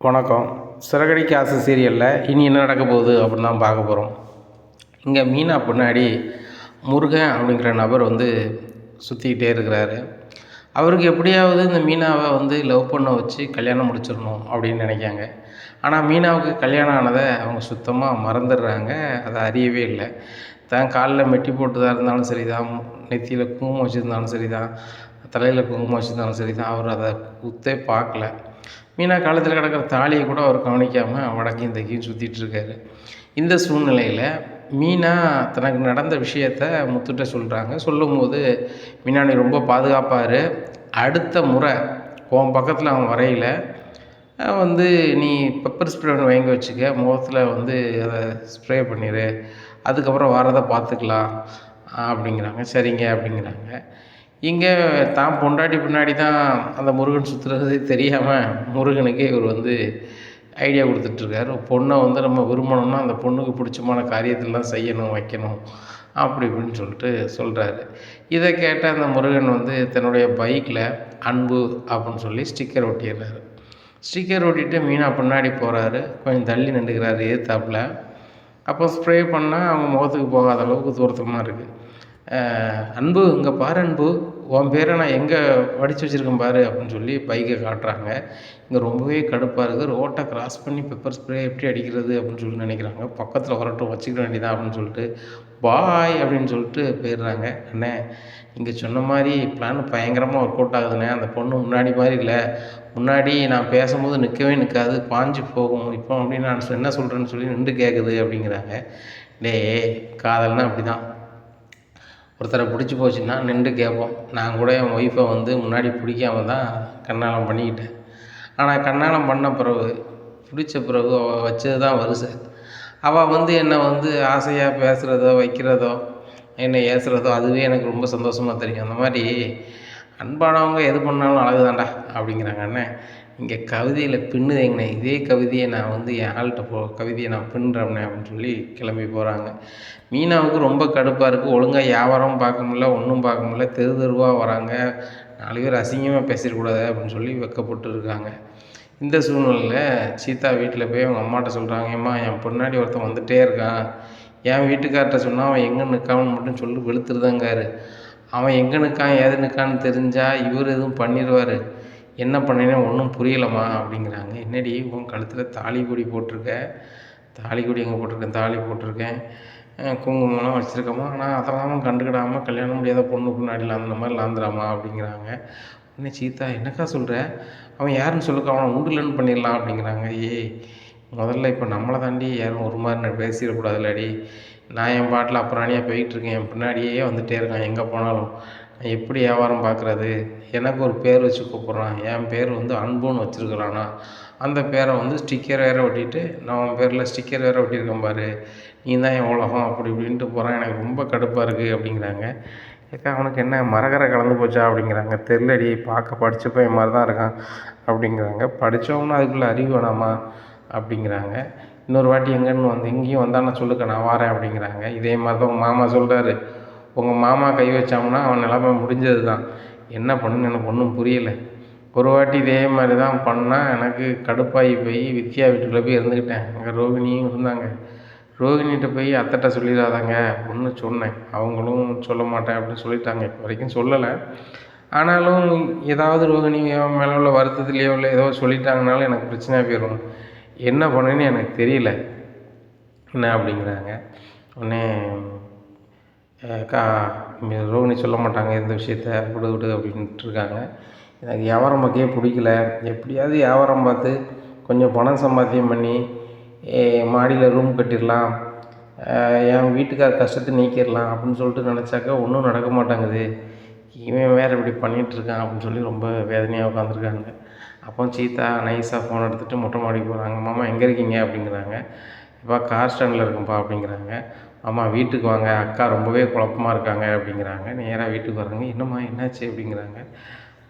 வணக்கம். சிறகடிக்க ஆசை சீரியலில் இனி என்ன நடக்க போகுது அப்படின்னு தான் பார்க்க போகிறோம். இங்கே மீனா பின்னாடி முருகன் அப்படிங்கிற நபர் சுற்றிக்கிட்டே இருக்கிறாரு. அவருக்கு எப்படியாவது இந்த மீனாவை லவ் பண்ண வச்சு கல்யாணம் முடிச்சிடணும் அப்படின்னு நினைக்காங்க. ஆனால் மீனாவுக்கு கல்யாணம் ஆனதை அவங்க சுத்தமாக மறந்துடுறாங்க. அதை அறியவே இல்லை. தான் காலில் மெட்டி போட்டுதான் இருந்தாலும் சரி தான், நெத்தியில் குங்குமம் வச்சுருந்தாலும் சரி தான், தலையில் குங்குமம் வச்சுருந்தாலும் சரி தான், அவர் அதை குத்தே பார்க்கல. மீனா காலத்தில் கிடக்கிற தாலியை கூட அவர் கவனிக்காமல் வடக்கையும் தைக்கையும் சுற்றிட்டுருக்காரு. இந்த சூழ்நிலையில் மீனா தனக்கு நடந்த விஷயத்த முத்துட்ட சொல்கிறாங்க. சொல்லும்போது மீனா நீ ரொம்ப பாதுகாப்பாரு, அடுத்த முறை உன் பக்கத்தில் அவன் வரையில் நீ பெப்பர் ஸ்ப்ரே வாங்கி வச்சுக்க, முகத்தில் அதை ஸ்ப்ரே பண்ணிடு, அதுக்கப்புறம் வரதை பார்த்துக்கலாம் அப்படிங்கிறாங்க. சரிங்க அப்படிங்கிறாங்க. இங்கே தான் பொண்டாட்டி பின்னாடி தான் அந்த முருகன் சுற்றுறது தெரியாமல் முருகனுக்கே இவர் ஐடியா கொடுத்துட்ருக்காரு. பொண்ணை நம்ம விரும்பணும்னா அந்த பொண்ணுக்கு பிடிச்சமான காரியத்திலாம் செய்யணும், வைக்கணும் அப்படி இப்படின்னு சொல்லிட்டு சொல்கிறாரு. இதை கேட்ட அந்த முருகன் தன்னுடைய பைக்கில் அன்பு அப்படின்னு சொல்லி ஸ்டிக்கர் ஒட்டிடுறாரு. ஸ்டிக்கர் ஒட்டிட்டு மீனா பின்னாடி போகிறாரு. கொஞ்சம் தள்ளி நின்றுக்கிறாரு எதிர்த்தாப்பில். அப்போ ஸ்ப்ரே பண்ணால் அவங்க முகத்துக்கு போகாத அளவுக்கு தூரத்தமாக இருக்குது. அன்பு இங்கே பாரு, அன்பு உன் பேரை நான் எங்கே வடித்து வச்சுருக்கேன் பாரு அப்படின்னு சொல்லி பைக்கை காட்டுறாங்க. இங்கே ரொம்பவே கடுப்பாக இருக்குது. ரோட்டை கிராஸ் பண்ணி பெப்பர் ஸ்ப்ரே எப்படி அடிக்கிறது அப்படின்னு சொல்லி நினைக்கிறாங்க. பக்கத்தில் வரட்டும், வச்சுக்க வேண்டியதான் அப்படின்னு சொல்லிட்டு பாய் அப்படின்னு சொல்லிட்டு போயிடுறாங்க. அண்ணே இங்கே சொன்ன மாதிரி பிளான் பயங்கரமாக ஒர்க் அவுட் ஆகுதுண்ணே. அந்த பொண்ணு முன்னாடி மாதிரி இல்லை, முன்னாடி நான் பேசும்போது நிற்கவே நிற்காது, பாஞ்சு போகும். இப்போ அப்படின்னு நான் என்ன சொல்கிறேன்னு சொல்லி நின்று கேட்குது அப்படிங்கிறாங்க. டே காதல்னா அப்படி தான், ஒருத்தரை பிடிச்சி போச்சுன்னா நின்று கேட்போம். நான் கூட என் ஒய்ஃபை முன்னாடி பிடிக்காம தான் கண்ணாலம் பண்ணிக்கிட்டேன். ஆனால் கண்ணாலம் பண்ண பிறகு பிடிச்ச பிறகு அவள் வச்சது தான் வரிசை. அவள் என்னை ஆசையாக பேசுகிறதோ வைக்கிறதோ என்னை ஏசுகிறதோ அதுவே எனக்கு ரொம்ப சந்தோஷமாக தெரியும். அந்த மாதிரி அன்பானவங்க எது பண்ணாலும் அழகுதான்டா அப்படிங்கிறாங்க. அண்ணே இங்கே கவிதையில் பின்னுதேங்கண்ணே, இதே கவிதையை நான் என் ஆள்கிட்ட கவிதையை நான் பின்னுறேன்னே அப்படின்னு சொல்லி கிளம்பி போகிறாங்க. மீனாவுக்கு ரொம்ப கடுப்பாக இருக்குது. ஒழுங்காக வியாபாரம் பார்க்க முடியல, ஒன்றும் பார்க்க முடியல, தெரு தெருவாக வராங்க. 4 பேர் அசிங்கமாக பேசிடக்கூடாது அப்படின்னு சொல்லி வெக்கப்பட்டு இருக்காங்க. இந்த சூழ்நிலையில் சீதா வீட்டில் போய் அவங்க அம்மாட்ட சொல்கிறாங்க, ஏம்மா என் பின்னாடி ஒருத்தன் வந்துகிட்டே இருக்கான், என் வீட்டுக்கார்ட்ட சொன்னால் அவன் எங்கே நிற்கான்னு மட்டும் சொல்லி வெளுத்துருதாங்காரு. அவன் எங்கே நிற்கான் ஏது நிற்கான்னு தெரிஞ்சால் இவர் எதுவும் பண்ணிடுவார், என்ன பண்ணேன்னு ஒன்றும் புரியலம்மா அப்படிங்கிறாங்க. என்னடி உன் கழுத்தில் தாலி கொடி போட்டிருக்க, தாலி கொடி எங்கே போட்டிருக்கேன், தாலி போட்டிருக்கேன், குங்குமம்லாம் வச்சுருக்கம்மா, ஆனால் அதெல்லாம் கண்டுக்கிடாமல் கல்யாணம் முடியாத பொண்ணு பின்னாடியில் அந்த மாதிரி லாந்துடாமா அப்படிங்கிறாங்க. உடனே சீதா என்னக்கா சொல்கிற, அவன் யாருன்னு சொல்லுக்க, அவனை உண்டுலன்னு பண்ணிடலாம் அப்படிங்கிறாங்க. ஏய் முதல்ல இப்போ நம்மளை தாண்டி யாரும் ஒரு மாதிரி பேசிடக்கூடாதுல்லடி, நான் என் பாட்டில் அப்புறாணியாக போயிட்டுருக்கேன், என் பின்னாடியே வந்துகிட்டே இருக்கான், எங்கே போனாலும் நான் எப்படி வியாபாரம் பார்க்குறது, எனக்கு ஒரு பேர் வச்சு கூப்பிட்றான், என் பேர் அன்புன்னு வச்சுருக்கிறானா, அந்த பேரை ஸ்டிக்கர் வேறு ஒட்டிட்டு நான் உன் பேரில் ஸ்டிக்கர் வேறு ஒட்டியிருக்கேன் பாரு, நீ தான் என் உலகம் அப்படி இப்படின்ட்டு போகிறான், எனக்கு ரொம்ப கடுப்பாக இருக்குது அப்படிங்கிறாங்க. ஏக்கா அவனுக்கு என்ன மரகரை கலந்து போச்சா அப்படிங்கிறாங்க. தெரிலடி, பார்க்க படித்த பையன் மாதிரி தான் இருக்கான் அப்படிங்கிறாங்க. படித்தவங்கன்னா அதுக்குள்ளே அறிவு வேணாமா அப்படிங்கிறாங்க. இன்னொரு வாட்டி எங்கேன்னு எங்கேயும் வந்தான்னு சொல்லுக்க, நான் வரேன் அப்படிங்கிறாங்க. இதே மாதிரி தான் உங்கள் மாமா சொல்கிறாரு, உங்கள் மாமா கை வச்சாங்கன்னா அவன் நிலைமை முடிஞ்சது தான், என்ன பண்ணுன்னு எனக்கு ஒன்றும் புரியலை. ஒரு வாட்டி இதே மாதிரி தான் பண்ணால் எனக்கு கடுப்பாகி போய் வித்யா வீட்டுக்குள்ளே போய் இருந்துக்கிட்டேன். அங்கே ரோகிணியும் இருந்தாங்க. ரோகிணிகிட்ட போய் அத்தைட்ட சொல்லிடாதாங்க ஒன்று சொன்னேன், அவங்களும் சொல்ல மாட்டேன் அப்படின்னு சொல்லிட்டாங்க. இப்போ வரைக்கும் சொல்லலை. ஆனாலும் ஏதாவது ரோகிணி மேலே உள்ள வருத்தத்துலேயோ இல்லை ஏதோ சொல்லிட்டாங்கனாலும் எனக்கு பிரச்சனையாக போயிடும், என்ன பண்ணுன்னு எனக்கு தெரியல என்ன அப்படிங்கிறாங்க. உடனே அக்கா ரோகிணி சொல்ல மாட்டாங்க எந்த விஷயத்த, விடு விடு அப்படின்ட்டு இருக்காங்க. எனக்கு வியாபாரம் பார்க்கவே பிடிக்கல, எப்படியாவது வியாபாரம் பார்த்து கொஞ்சம் பணம் சம்பாத்தியம் பண்ணி மாடியில் ரூம் கட்டிடலாம், என் வீட்டுக்கார கஷ்டத்தை நீக்கிடலாம் அப்படின்னு சொல்லிட்டு நினச்சாக்கா ஒன்றும் நடக்க மாட்டாங்குது, இவன் வேறு இப்படி பண்ணிகிட்ருக்கான் அப்படின்னு சொல்லி ரொம்ப வேதனையாக உட்காந்துருக்காங்க. அப்போ சீதா நைஸாக ஃபோன் எடுத்துகிட்டு மொட்டை மாடிக்கு போகிறாங்க. மாமா எங்கே இருக்கீங்க அப்படிங்கிறாங்க. இப்போ கார் ஸ்டாண்டில் இருக்கும்ப்பா அப்படிங்கிறாங்க. ஆமாம் வீட்டுக்கு வாங்க, அக்கா ரொம்பவே குழப்பமாக இருக்காங்க அப்படிங்கிறாங்க. நேராக வீட்டுக்கு வர்றாங்க. என்னம்மா என்னாச்சு அப்படிங்கிறாங்க.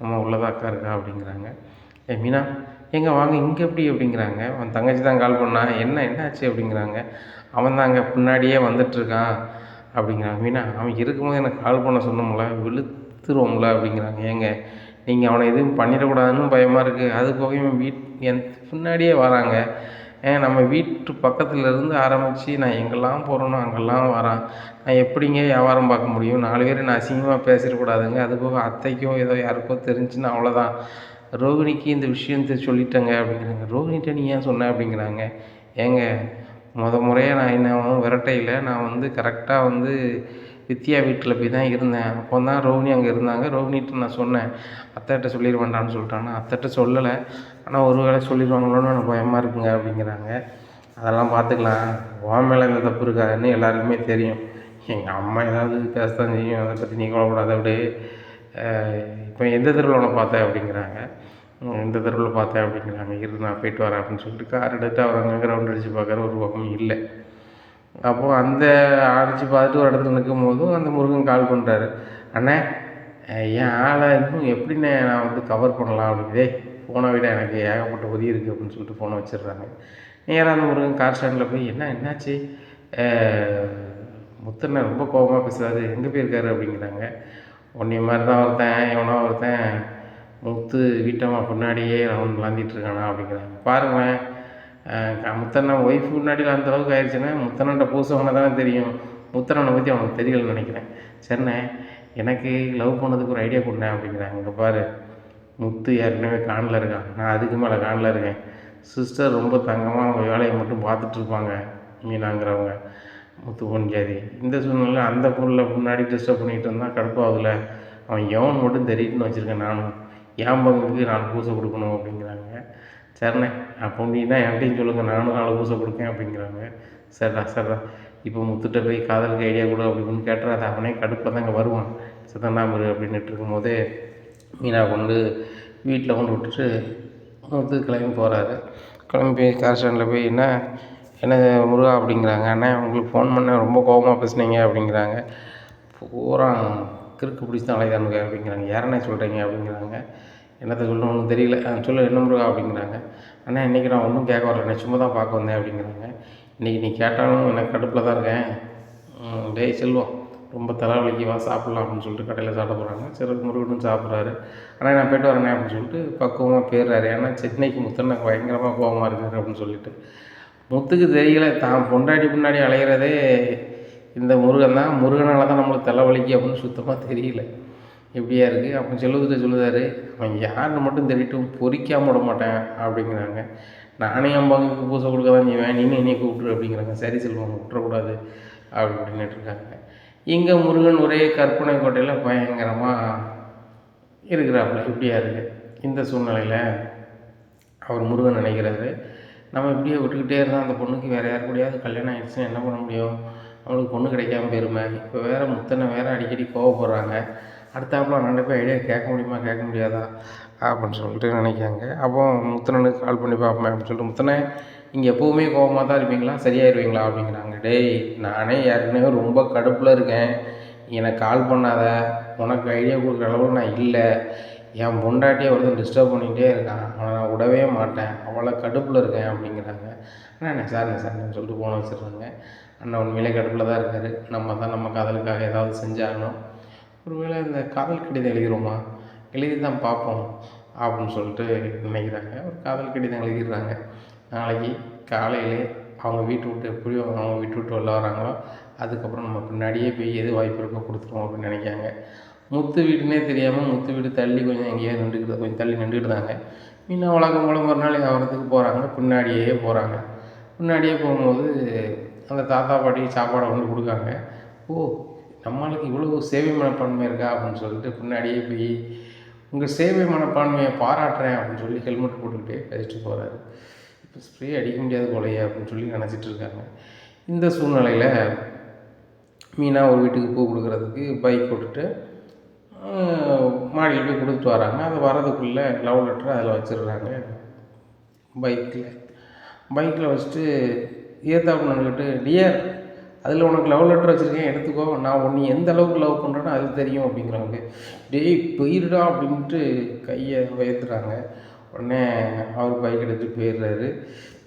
அம்மா உள்ளதாக அக்கா இருக்கா அப்படிங்கிறாங்க. மீனா எங்கே வாங்க இங்கே எப்படி அப்படிங்கிறாங்க. அவன் தங்கச்சி தான் கால் பண்ணான், என்னாச்சு அப்படிங்கிறாங்க. அவன் தான் அங்கே பின்னாடியே வந்துட்டுருக்கான் அப்படிங்கிறாங்க. மீனா அவன் இருக்கும்போது எனக்கு கால் பண்ண சொன்னோம்ல, வெளுத்துருவோம்ல அப்படிங்கிறாங்க. ஏங்க நீங்கள் அவனை எதுவும் பண்ணிடக்கூடாதுன்னு பயமாக இருக்குது. அது போக இவன் என் பின்னாடியே வராங்க. நம்ம வீட்டு பக்கத்தில் இருந்து ஆரம்பித்து நான் எங்கெல்லாம் போகிறேனோ அங்கெல்லாம் வரான். நான் எப்படிங்க வியாபாரம் பார்க்க முடியும்? 4 பேர் நான் அசிங்கமாக பேசிடக்கூடாதுங்க. அதுபோக அத்தைக்கோ ஏதோ யாருக்கோ தெரிஞ்சுன்னா அவ்வளோதான். ரோகிணிக்கு இந்த விஷயத்த சொல்லிட்டேங்க அப்படிங்கிறாங்க. ரோகிணிகிட்ட நீ ஏன் சொன்ன அப்படிங்கிறாங்க. ஏங்க முறையாக நான் என்ன விரட்டையில் நான் வந்து கரெக்டாக வந்து வித்யா வீட்டில் போய் தான் இருந்தேன். அப்போ தான் ரோகிணி அங்கே இருந்தாங்க. ரோகிணிகிட்ட நான் சொன்னேன், அத்தைகிட்ட சொல்லிட வேண்டாம்னு சொல்லிட்டாங்க. அத்தைகிட்ட சொல்லலை, ஆனால் ஒரு வேளை சொல்லிடுவாங்களோன்னு எனக்கு பயமாக இருக்குங்க அப்படிங்கிறாங்க. அதெல்லாம் பார்த்துக்கலாம், உன் மேலே இந்த தப்பு இருக்காதுன்னு எல்லாருக்குமே தெரியும். எங்கள் அம்மா ஏதாவது பேசத்தான் செய்யும், அதை பற்றி நீ கவலைப்படாத விடு. இப்போ எந்த தெருவில் உன்னை பார்த்தேன் அப்படிங்கிறாங்க. எந்த தெருவில் பார்த்தேன் அப்படிங்கிறாங்க. இரு நான் போயிட்டு வரேன் அப்படின்னு சொல்லிட்டு கார் எடுத்து அவர் அங்கே ரவுண்ட் அடித்து பார்க்குற ஒரு பக்கம் இல்லை. அப்போது அந்த அடித்து பார்த்துட்டு ஒரு இடத்துல நிற்கும் போதும் அந்த முருகன் கால் பண்ணுறாரு. அண்ணே என் ஆளை இன்னும் எப்படிண்ணே நான் வந்து கவர் பண்ணலாம் அப்படிங்கிறதே, ஃபோனை விட எனக்கு ஏகப்பட்ட உதவி இருக்குது அப்படின்னு சொல்லிட்டு ஃபோனை வச்சிடுறாங்க. நேராக அந்த முருகன் கார் ஸ்டாண்டில் போய் என்னாச்சு முத்தண்ண ரொம்ப கோபமாக பேசுகிறாரு, எங்கே போயிருக்காரு அப்படிங்கிறாங்க. உன்னை மாதிரி தான் ஒருத்தன் முத்து வீட்டம்மா பின்னாடியே அவன் விளாண்டிட்டு இருக்கானா அப்படிங்கிறாங்க. பாருங்களேன், முத்தண்ணன் ஒய்ஃப் முன்னாடியில் அந்தளவுக்கு ஆயிடுச்சுன்னா முத்தண்ணன்ட்ட பூசவனை தானே தெரியும், முத்தண்ணனை பற்றி அவனுக்கு தெரியலன்னு நினைக்கிறேன். சரிண்ணே எனக்கு லவ் பண்ணதுக்கு ஒரு ஐடியா கொடுனேன் அப்படிங்கிறாங்க. இங்கே பாரு, முத்து ஏற்கனவே காணில் இருக்கான், நான் அதுக்கு மேலே காணில் இருக்கேன். சிஸ்டர் ரொம்ப தங்கமாக அவங்க வேலையை மட்டும் பார்த்துட்ருப்பாங்க மீனாங்கிறவங்க, முத்து பொஞ்சாதி. இந்த சூழ்நிலை அந்த பொருளை முன்னாடி டிஸ்டர்ப் பண்ணிகிட்டு இருந்தால் கடுப்பாகல. அவன் எவன் மட்டும் தெரியுதுன்னு வச்சுருக்கேன், நானும் என் பங்குக்கு 4 பூசை கொடுக்கணும் அப்படிங்கிறாங்க. சரிண்ணே அப்படின்னா என்கிட்டையும் சொல்லுங்கள், நானும் 4 பூசை கொடுக்கேன் அப்படிங்கிறாங்க. சரிடா இப்போ முத்துட்ட போய் காதலுக்கு ஐடியா கொடு அப்படின்னு கேட்டால் அது அவனே கடுப்பில் தான் இங்கே வருவான், சிதண்டாமரு அப்படின்ட்டு இருக்கும்போதே மீனா கொண்டு வீட்டில் கொண்டு விட்டுட்டு முத்து கிளம்பி போகிறாரு. கிளம்பி கார் ஸ்டாண்டில் போய் என்ன முருகா அப்படிங்கிறாங்க. அண்ணே உங்களுக்கு ஃபோன் பண்ண ரொம்ப கோபமாக பேசுனீங்க அப்படிங்கிறாங்க. பூரா கிறுக்கு பிடிச்சி தான் அலைதானுங்க அப்படிங்கிறாங்க. யாரண்ணே சொல்கிறீங்க அப்படிங்கிறாங்க. என்னத்தை சொல்லணும் ஒன்றும் தெரியல, சொல்லு என்ன முருகா அப்படிங்கிறாங்க. அண்ணா இன்றைக்கி நான் ஒன்றும் கேட்க வரல, சும்மா தான் பார்க்க வந்தேன் அப்படிங்கிறாங்க. இன்றைக்கி நீ கேட்டாலும் எனக்கு கடுப்பில் தான் இருக்கேன். டேய் செல்வம் ரொம்ப தலைவலிக்கு வா சாப்பிட்லாம் அப்படின்னு சொல்லிட்டு கடையில் சாப்பிட போகிறாங்க. சரி முருகனும் சாப்பிட்றாரு. ஆனால் நான் போய்ட்டு வரேனே அப்படின்னு சொல்லிட்டு பக்குவமாக போயிடுறாரு. ஏன்னா சென்னைக்கு முத்தண்ண பயங்கரமாக கோபமாக இருக்காரு அப்படின்னு சொல்லிட்டு. முத்துக்கு தெரியல, தான் பொண்டாட்டி முன்னாடி அலைகிறதே இந்த முருகன் தான், முருகனால் தான் நம்மளுக்கு தலைவலிக்கு அப்படின்னு சுத்தமாக தெரியல. எப்படியா இருக்குது அப்படின்னு செல்வத்துட்டு சொல்லுதாரு. அவன் யாருன்னு மட்டும் தெரியட்டும், பொறிக்காமல் விட மாட்டேன் அப்படிங்கிறாங்க. நானே என் பங்குக்கு பூசை கொடுக்க தான் செய்வேன், நீனும் என்னையை கூப்பிட்ரு அப்படிங்கிறாங்க. சரி செல்வம் விட்டுறக்கூடாது அப்படின்ட்டு இருக்காங்க. இங்கே முருகன் ஒரே கற்பனை கோட்டையில் பயங்கரமாக இருக்கிறாப்புல. இப்படியா இருக்குது இந்த சூழ்நிலையில் அவர் முருகன் நினைக்கிறாரு, நம்ம இப்படியே விட்டுக்கிட்டே இருந்தால் அந்த பொண்ணுக்கு வேறு யார் கூடயாவது கல்யாணம் ஆகிடுச்சுன்னா என்ன பண்ண முடியும், அவங்களுக்கு பொண்ணு கிடைக்காம போயிருமே. இப்போ வேறு முத்தனை வேறு அடிக்கடி கோவப்படுறாங்க, அடுத்தாப்புல அண்ணன் போய் ஐடியா கேட்க முடியுமா கேட்க முடியாதா அப்படின்னு சொல்லிட்டு நினைக்காங்க. அப்போ முத்தனனுக்கு கால் பண்ணி பார்ப்போமே அப்படின்னு சொல்லிட்டு, முத்தனை நீங்கள் எப்போவுமே கோபமாக தான் இருப்பீங்களா, சரியாயிருவீங்களா அப்படிங்கிறாங்க. டேய் நானே ஏற்கனவே ரொம்ப கடுப்பில் இருக்கேன், எனக்கு கால் பண்ணாத, உனக்கு ஐடியா கொடுக்குற அளவுக்கு நான் இல்லை. என் பொண்டாட்டியை ஒருத்தன் டிஸ்டர்ப் பண்ணிக்கிட்டே இருக்கான், அவனை நான் விடவே மாட்டேன், அவ்வளோ கடுப்பில் இருக்கேன் அப்படிங்கிறாங்க. ஆனால் என்ன சார்னு சொல்லிட்டு ஃபோனை வச்சிடுறாங்க. அண்ணன் உண்மையிலே கடுப்பில் தான் இருக்கார். நம்ம காதலுக்காக ஏதாவது செஞ்சாகணும். ஒருவேளை இந்த காதல் கடிதம் எழுதிடுவோமா, எழுதி தான் பார்ப்போம் அப்படின்னு சொல்லிட்டு நினைக்கிறாங்க. ஒரு காதல் கடிதம் எழுதிடுறாங்க. நாளைக்கு காலையிலே அவங்க வீட்டு விட்டு எப்படியோ அவங்க வீட்டு விட்டு வெளில வராங்களோ அதுக்கப்புறம் நம்ம பின்னாடியே போய் எது வாய்ப்பு இருக்கோ கொடுத்துருவோம் அப்படின்னு நினைக்காங்க. முத்து வீடுனே தெரியாமல் முத்து வீடு தள்ளி கொஞ்சம் எங்கேயோ கொஞ்சம் தள்ளி நின்றுக்கிட்டாங்க. இன்னும் வழக்கம் போல மறுநாள் வரத்துக்கு போகிறாங்க. பின்னாடியே போகிறாங்க. பின்னாடியே போகும்போது அந்த தாத்தா பாட்டி சாப்பாடை வந்து கொடுக்காங்க. ஓ நம்மளுக்கு இவ்வளோ சேவை மனப்பான்மை இருக்கா அப்படின்னு சொல்லிட்டு பின்னாடியே போய் உங்கள் சேவை மனப்பான்மையை பாராட்டுறேன் அப்படின்னு சொல்லி ஹெல்மெட் போட்டுக்கிட்டே பேசிட்டு போகிறாரு. இப்போ ஸ்ப்ரே அடிக்க முடியாது போலையே அப்படின்னு சொல்லி நினச்சிட்டு இருக்காங்க. இந்த சூழ்நிலையில் மீனா ஒரு வீட்டுக்கு பூ கொடுக்குறதுக்கு பைக் போட்டுட்டு மாடியில் போய் கொடுத்துட்டு வராங்க. அது வரதுக்குள்ளே லவ் லெட்டர் அதில் வச்சிடுறாங்க. பைக்கில் வச்சுட்டு ஏத்தாப்பு நின்றுக்கிட்டு, டியர் அதில் உனக்கு லவ் லெட்டர் வச்சுருக்கேன் எடுத்துக்கோ, நான் உன்னை எந்த அளவுக்கு லவ் பண்ணுறேனோ அது தெரியும் அப்படிங்கிறாங்க. டேய் போயிடுடா அப்படின்ட்டு கையை உயர்த்துறாங்க. உடனே அவர் பைக் எடுத்துகிட்டு போயிடுறாரு.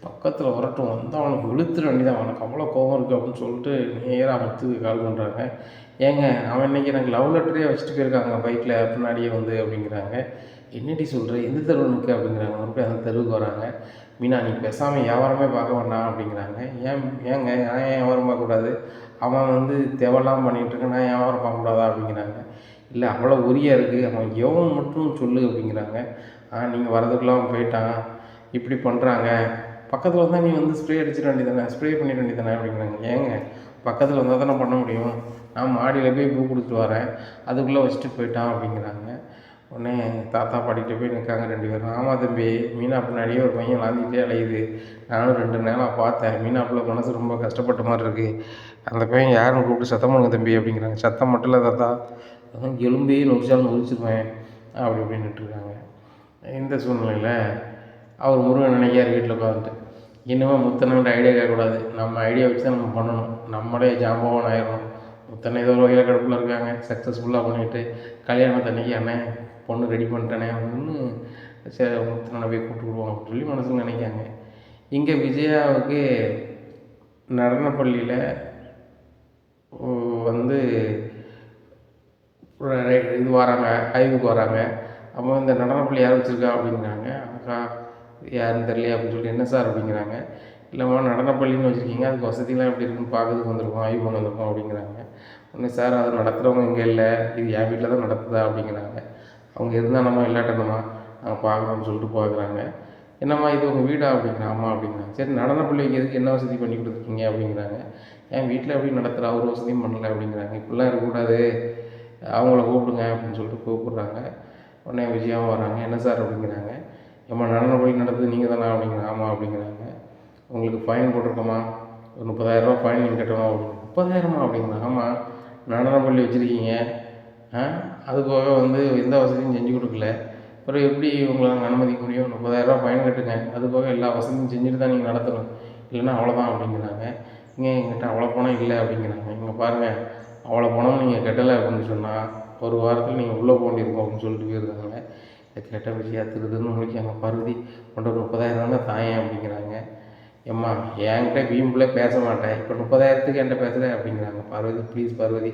பக்கத்தில் வரட்டும் வந்தால் அவனுக்கு இழுத்துற வேண்டியதான், அவனுக்கு அவ்வளோ கோபம் இருக்குது அப்படின்னு சொல்லிட்டு நேராக முத்துக்கு கால் பண்ணுறாங்க. ஏங்க அவன் இன்றைக்கி எனக்கு லவ் லெட்டரே வச்சுட்டு போயிருக்காங்க பைக்கில் பின்னாடியே வந்து அப்படிங்கிறாங்க. என்னடி சொல்கிற, எந்த தெருவில் நிற்க அப்படிங்கிறாங்க. மறுபடியும் அந்த தெருவுக்கு வராங்க. மீனா நீ பேசாமல் வியாபாரமே பார்க்க வேண்டாம் அப்படிங்கிறாங்க. ஏங்க நான் ஏன் வியாபாரம் பார்க்கக்கூடாது, அவன் வந்து தேவையில்லாமல் பண்ணிகிட்ருக்கான், நான் வியாபாரம் பார்க்கக்கூடாதா அப்படிங்கிறாங்க. இல்லை அவ்வளோ உரியாக இருக்குது, அவன் எவன் மட்டும் சொல்லு அப்படிங்கிறாங்க. நீங்கள் வரதுக்குலாம் போயிட்டான், இப்படி பண்ணுறாங்க, பக்கத்தில் வந்தால் நீ வந்து ஸ்ப்ரே அடிச்சிட வேண்டியதானே, ஸ்ப்ரே பண்ணிட வேண்டியதானே அப்படிங்கிறாங்க. ஏங்க பக்கத்தில் வந்தால் தானே பண்ண முடியும், நான் மாடியில் போய் பூ கொடுத்துட்டு வரேன், அதுக்குள்ளே வச்சுட்டு போயிட்டான் அப்படிங்கிறாங்க. உடனே தாத்தா பாட்டிகிட்ட போய் நிற்காங்க 2 பேரும். ஆமாம் தம்பி, மீனா பின்னாடியே ஒரு பையன் விளாண்டுக்கிட்டே அலையுது, நானும் 2 நாளாக பார்த்தேன், மீனா பிள்ளை மனசு ரொம்ப கஷ்டப்பட்ட மாதிரி இருக்குது, அந்த பையன் யாருன்னு கூப்பிட்டு சத்தம் பண்ணுங்க தம்பி அப்படிங்கிறாங்க. சத்தம் மட்டும் இல்லை தாத்தா, அதான் எலும்பே நொடிச்சாலும் நொடிச்சிருவேன் அப்படி இப்படின்னுட்டுருக்காங்க. இந்த சூழ்நிலையில் அவர் முருகன் நினைக்கார் வீட்டில் உட்காந்துட்டு, இனிமேல் முத்தனங்கிட்ட ஐடியா கேட்கக்கூடாது, நம்ம ஐடியா வச்சு தான் நம்ம பண்ணணும், நம்மளே ஜாம்பவான் ஆயிடணும். முத்தனை ஏதோ ஒரு வகையில் கிடப்பில் இருக்காங்க, சக்ஸஸ்ஃபுல்லாக பண்ணிவிட்டு கல்யாணத்தன்னைக்கு அண்ணன் பொண்ணு ரெடி பண்ணிட்டேனே அப்படின்னு சரி முத்தனை போய் கூப்பிட்டுருவோம் அப்படின்னு சொல்லி மனசில் நினைக்காங்க. இங்கே விஜயாவுக்கு நடனப்பள்ளியில் வந்து இது வராங்க, ஆய்வுக்கு வராங்க. அப்போ இந்த நடனப்பள்ளி யார் வச்சுருக்கா அப்படிங்கிறாங்க. அக்கா யாருன்னு தெரியலையே அப்படின்னு சொல்லிட்டு, என்ன சார் அப்படிங்கிறாங்க. இல்லைம்மா நடனப்பள்ளின்னு வச்சுருக்கீங்க, அதுக்கு வசதிலாம் எப்படி இருக்குன்னு பார்க்கறதுக்கு வந்திருக்கோம், ஆய்வு பண்ண வந்திருக்கோம் அப்படிங்கிறாங்க. உடனே சார் அது நடத்துகிறவங்க இங்கே இல்லை, இது என் வீட்டில் தான் நடத்துதா அப்படிங்கிறாங்க. அவங்க இருந்தால் நம்ம இல்லாட்டணுமா, நாங்கள் பார்க்குறோம்னு சொல்லிட்டு பார்க்குறாங்க. என்னம்மா இது உங்கள் வீடா அப்படிங்கிறாங்க. ஆமாம் அப்படிங்கிறாங்க. சரி நடனப்பள்ளி வைக்கிறதுக்கு என்ன வசதி பண்ணி கொடுத்துருக்கீங்க அப்படிங்கிறாங்க. என் வீட்டில் எப்படி நடத்துகிறா, ஒரு வசதியும் பண்ணலை அப்படிங்கிறாங்க. இப்படிலாம் இருக்கக்கூடாது, அவங்கள கூப்பிடுங்க அப்படின்னு சொல்லிட்டு கூப்பிட்றாங்க. உடனே விஜயாவும் வராங்க. என்ன சார் அப்படிங்கிறாங்க. ஏம்மா நடனப்பள்ளி நடத்துது நீங்கள் தானே அப்படிங்கிறாங்க. ஆமாம் அப்படிங்கிறாங்க. உங்களுக்கு ஃபைன் போட்டிருக்கோமா, ஒரு 30,000 ஃபைன் நீங்கள் கட்டணும் அப்படின்னு. 30,000 அப்படிங்கிறாங்க. ஆமாம் நடனப்பள்ளி வச்சுருக்கீங்க, அது போக வந்து எந்த வசதியும் செஞ்சு கொடுக்கல, அப்புறம் எப்படி உங்களை நாங்கள் அனுமதிக்க முடியும், 30,000 ஃபைன் கட்டுங்க, அது போக எல்லா வசதியும் செஞ்சுட்டு தான் நீங்கள் நடத்தணும், இல்லைன்னா அவ்வளோதான் அப்படிங்கிறாங்க. இங்கே எங்கிட்ட அவ்வளோ பணம் இல்லை அப்படிங்கிறாங்க. இங்கே பாருங்கள், அவ்வளோ பணம் நீங்கள் கட்டலை அப்படின்னு சொன்னால் ஒரு வாரத்தில் நீங்கள் உள்ளே போக வேண்டியிருக்கும் அப்படின்னு சொல்லிட்டு போயிருக்காங்க. இதை கேட்ட விஜயா திருதுன்னு முடிக்காங்க. பார்வதி கொண்ட 30,000 தானே தாயேன் அப்படிங்கிறாங்க. ஏம்மா என்கிட்ட வீம்பில் பேச மாட்டேன், இப்போ 30,000த்துக்கு என்கிட்ட பேசுகிறேன் அப்படிங்கிறாங்க. பார்வதி ப்ளீஸ் பார்வதி,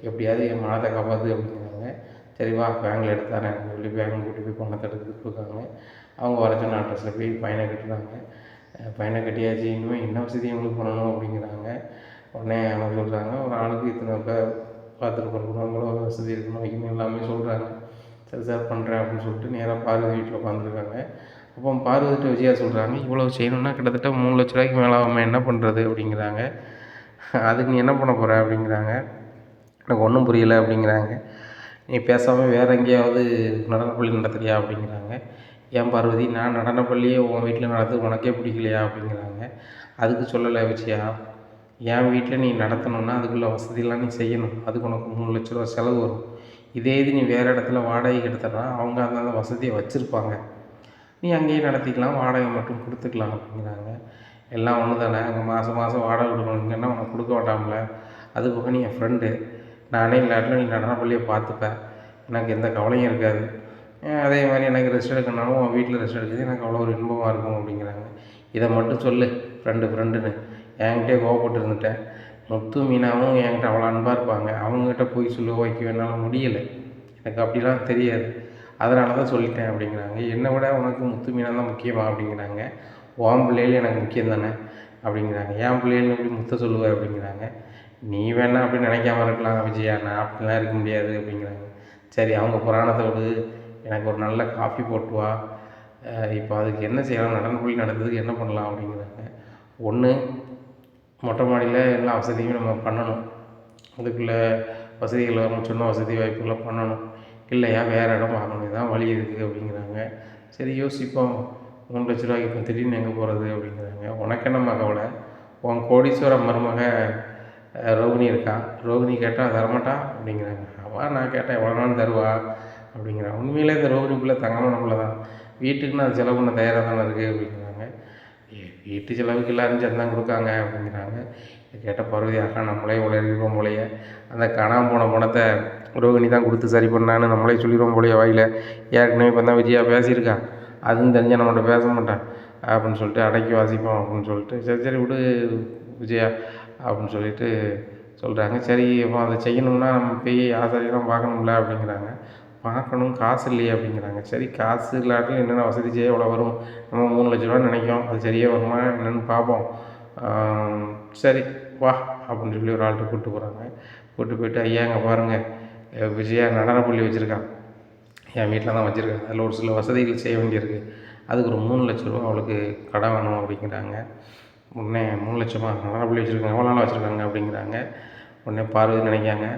எப்படியாவது என் மனத்தை காப்பாற்று அப்படிங்கிறாங்க. சரி வா பேங்கில் எடுத்தாரேன் அப்படின்னு சொல்லி பேங்க் கூட்டி போய் பணத்தை எடுத்துகிட்டு கொடுக்காங்க. அவங்க வர சொன்ன அட்ரஸில் போய் ஃபைனை கட்டுறாங்க. ஃபைனை கட்டியாச்சு, இனிமேல் என்ன வசதி எங்களுக்கு பண்ணணும் அப்படிங்கிறாங்க. உடனே அவங்க சொல்கிறாங்க, ஒரு ஆளுக்கு இத்தனை பார்த்துட்டு கொடுக்கணும், அவ்வளோ வசதி இருக்கணும் வைக்கணும் எல்லாமே சொல்கிறாங்க. சரி சார் பண்ணுறேன் அப்படின்னு சொல்லிட்டு நேராக பார்வதி வீட்டில் உட்காந்துருக்காங்க. அப்போ பார்வதிட்ட விஜயா சொல்கிறாங்க, இவ்வளோ செய்யணுன்னா கிட்டத்தட்ட 3 லட்ச ரூபாய்க்கு மேலே ஆகாமல் என்ன பண்ணுறது அப்படிங்கிறாங்க. அதுக்கு நீ என்ன பண்ண போகிற அப்படிங்கிறாங்க. எனக்கு ஒன்றும் புரியலை அப்படிங்கிறாங்க. நீ பேசாமல் வேறு எங்கேயாவது நடனப்பள்ளி நடத்துறியா அப்படிங்கிறாங்க. ஏன் பார்வதி, நான் நடனப்பள்ளியே உன் வீட்டில் நடத்துறது உனக்கே பிடிக்கலையா அப்படிங்கிறாங்க. அதுக்கு சொல்லலை விஜயா, என் வீட்டில் நீ நடத்தணுன்னா அதுக்குள்ள வசதியெல்லாம் நீ செய்யணும், அதுக்கு உனக்கு 3 லட்ச ரூபா செலவு வரும். இதே இது நீ வேறு இடத்துல வாடகைக்கு எடுத்தனா அவங்க அந்த வசதியை வச்சுருப்பாங்க, நீ அங்கேயே நடத்திக்கலாம், வாடகை மட்டும் கொடுத்துக்கலாம் அப்படிங்கிறாங்க. எல்லாம் ஒன்று தானே, அங்கே மாதம் மாதம் வாடகை கொடுக்கணும், இங்கன்னா உனக்கு கொடுக்க வேண்டாம்ல, அது போக நீ என் ஃப்ரெண்டு, நானே இல்லாட்டிலும் நீ நடனப்பள்ளியை பார்த்துப்பேன், எனக்கு எந்த கவலையும் இருக்காது, அதே மாதிரி எனக்கு ரெஸ்ட் எடுக்கணுனாலும் உன் வீட்டில் ரெஸ்ட் எடுக்கிறது எனக்கு அவ்வளோ ஒரு இன்பமாக இருக்கும் அப்படிங்கிறாங்க. இதை மட்டும் சொல்லு ஃப்ரெண்டுன்னு, என்கிட்டே கோவப்பட்டு இருந்துட்டேன், முத்து மீனாவும் என்கிட்ட அவ்வளோ அன்பாக இருப்பாங்க, அவங்ககிட்ட போய் சொல்ல வைக்க என்னால் முடியலை, எனக்கு அப்படிலாம் தெரியாது, அதனால தான் சொல்லிட்டேன் அப்படிங்கிறாங்க. என்னை விட உனக்கு முத்து மீனா தான் முக்கியமா அப்படிங்கிறாங்க. உன் பிள்ளைகள் எனக்கு முக்கியம் தானே அப்படிங்கிறாங்க. என் பிள்ளைகள் எப்படி முத்த சொல்லுவேன் அப்படிங்கிறாங்க. நீ வேணா அப்படி நினைக்காம இருக்கலாம் விஜயா, நான் அப்படிலாம் இருக்க முடியாது அப்படிங்கிறாங்க. சரி அவங்க புராணத்தை விடு, எனக்கு ஒரு நல்ல காஃபி போட்டு வா, இப்போ அதுக்கு என்ன செய்யலாம், நடனப்பள்ளி நடத்துறதுக்கு என்ன பண்ணலாம் அப்படிங்கிறாங்க. ஒன்று மொட்டை மாடியில் எல்லா வசதியும் நம்ம பண்ணணும், அதுக்குள்ளே வசதிகள் வரணும், சொன்ன வசதி வாய்ப்புகளை பண்ணணும், இல்லையா வேறு இடம் பார்க்கணும், இதுதான் வழி இருக்குது அப்படிங்கிறாங்க. சரி யோசிப்போம், 3 லட்ச ரூபாய்க்கு இப்போ திடீர்னு எங்கே போகிறது அப்படிங்கிறாங்க. உனக்கு என்னம்மா கவலை, உன் கோடீஸ்வர மருமக ரோகிணி இருக்கா, ரோகிணி கேட்டால் தரமாட்டா அப்படிங்கிறாங்க. அவள் நான் கேட்டேன் எவ்வளோ நாள் தருவா அப்படிங்கிறாங்க. உண்மையிலே இந்த ரோகிணி பிள்ளை தங்கமான பிள்ளை தான், வீட்டுக்குன்னு அது செலவு பண்ண தயாராக தானே இருக்குது அப்படிங்கிறாங்க. வீட்டு செலவுக்கு எல்லாரும் சந்தான் கொடுக்காங்க அப்படிங்கிறாங்க. கேட்ட பார்வதி, அக்கா நம்மளே உழைக்கிறோம் போலையே, அந்த காணாமல் போன பணத்தை ரோகிணி தான் கொடுத்து சரி பண்ணான்னு நம்மளே சொல்லிடுவோம் போலையே வாயில், ஏற்கனவே இப்போ தான் விஜயா பேசியிருக்கா, அதுவும் தெரிஞ்சால் நம்மகிட்ட பேச மாட்டேன் அப்படின்னு சொல்லிட்டு அடக்கி வாசிப்போம் அப்படின்னு சொல்லிட்டு, சரி சரி விடு விஜயா அப்படின்னு சொல்லிட்டு சொல்கிறாங்க. சரி அப்போ அதை செய்யணும்னா நம்ம போய் ஆசாரியெல்லாம் பார்க்கணும்ல அப்படிங்கிறாங்க. பார்க்கணும், காசு இல்லையே அப்படிங்கிறாங்க. சரி காசு இல்லாட்டியும் என்னென்ன வசதி செய்ய எவ்வளோ வரும், நம்ம 3,00,000 நினைக்கிறோம், அது சரியாக வருமா என்னென்னு பார்ப்போம். சரி வா அப்படின்னு சொல்லி ஒரு ஆள்கிட்ட கூப்பிட்டு போகிறாங்க. கூப்பிட்டு போயிட்டு, ஐயா இங்கே பாருங்கள், விஜயா நடனப்பள்ளி வச்சுருக்கான், என் வீட்டில் தான் வச்சுருக்கேன், அதில் ஒரு சில வசதிகள் செய்ய வேண்டியிருக்கு, அதுக்கு ஒரு 3,00,000 அவளுக்கு கடன் வேணும் அப்படிங்கிறாங்க. உடனே 3,00,000 நடனப்பள்ளி வச்சுருக்காங்க, எவ்வளோ நாள் வச்சுருக்காங்க அப்படிங்கிறாங்க. உடனே பார்வதி நினைக்காங்க,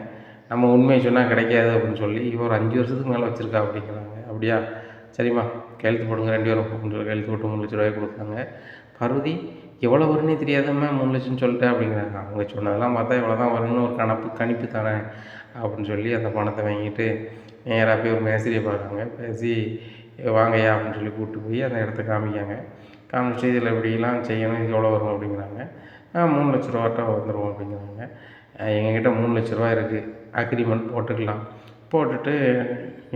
நம்ம உண்மையை சொன்னால் கிடைக்காது அப்படின்னு சொல்லி இவர் 5 வருஷத்துக்கு மேலே வச்சுருக்கா அப்படிங்கிறாங்க. அப்படியா, சரிம்மா கையெழுத்து போடுங்க 2 பேரும் அப்படின்னு சொல்லி கையெழுத்து போட்டு 3,00,000 கொடுத்தாங்க. பார்வதி எவ்வளோ வரும்னே தெரியாதம்மா 3,00,000 சொல்லிட்டேன் அப்படிங்கிறாங்க. அவங்க சொன்னதெல்லாம் பார்த்தா இவ்வளோ தான் வரும்னு ஒரு கணிப்பு தானே அப்படின்னு சொல்லி அந்த பணத்தை வாங்கிட்டு நேராக போய் ஒரு மேஸ்திரியை பார்க்குறாங்க. பேசி வாங்கய்யா அப்படின்னு சொல்லி கூப்பிட்டு போய் அந்த இடத்த காமிக்காங்க. காமிச்சு இதில் இப்படிலாம் செய்யணும், இது எவ்வளோ வரும் அப்படிங்கிறாங்க. 3,00,000 வந்துடும் அப்படிங்கிறாங்க. எங்ககிட்ட 3,00,000 இருக்குது, அக்ரிமெண்ட் போட்டுக்கலாம், போட்டுட்டு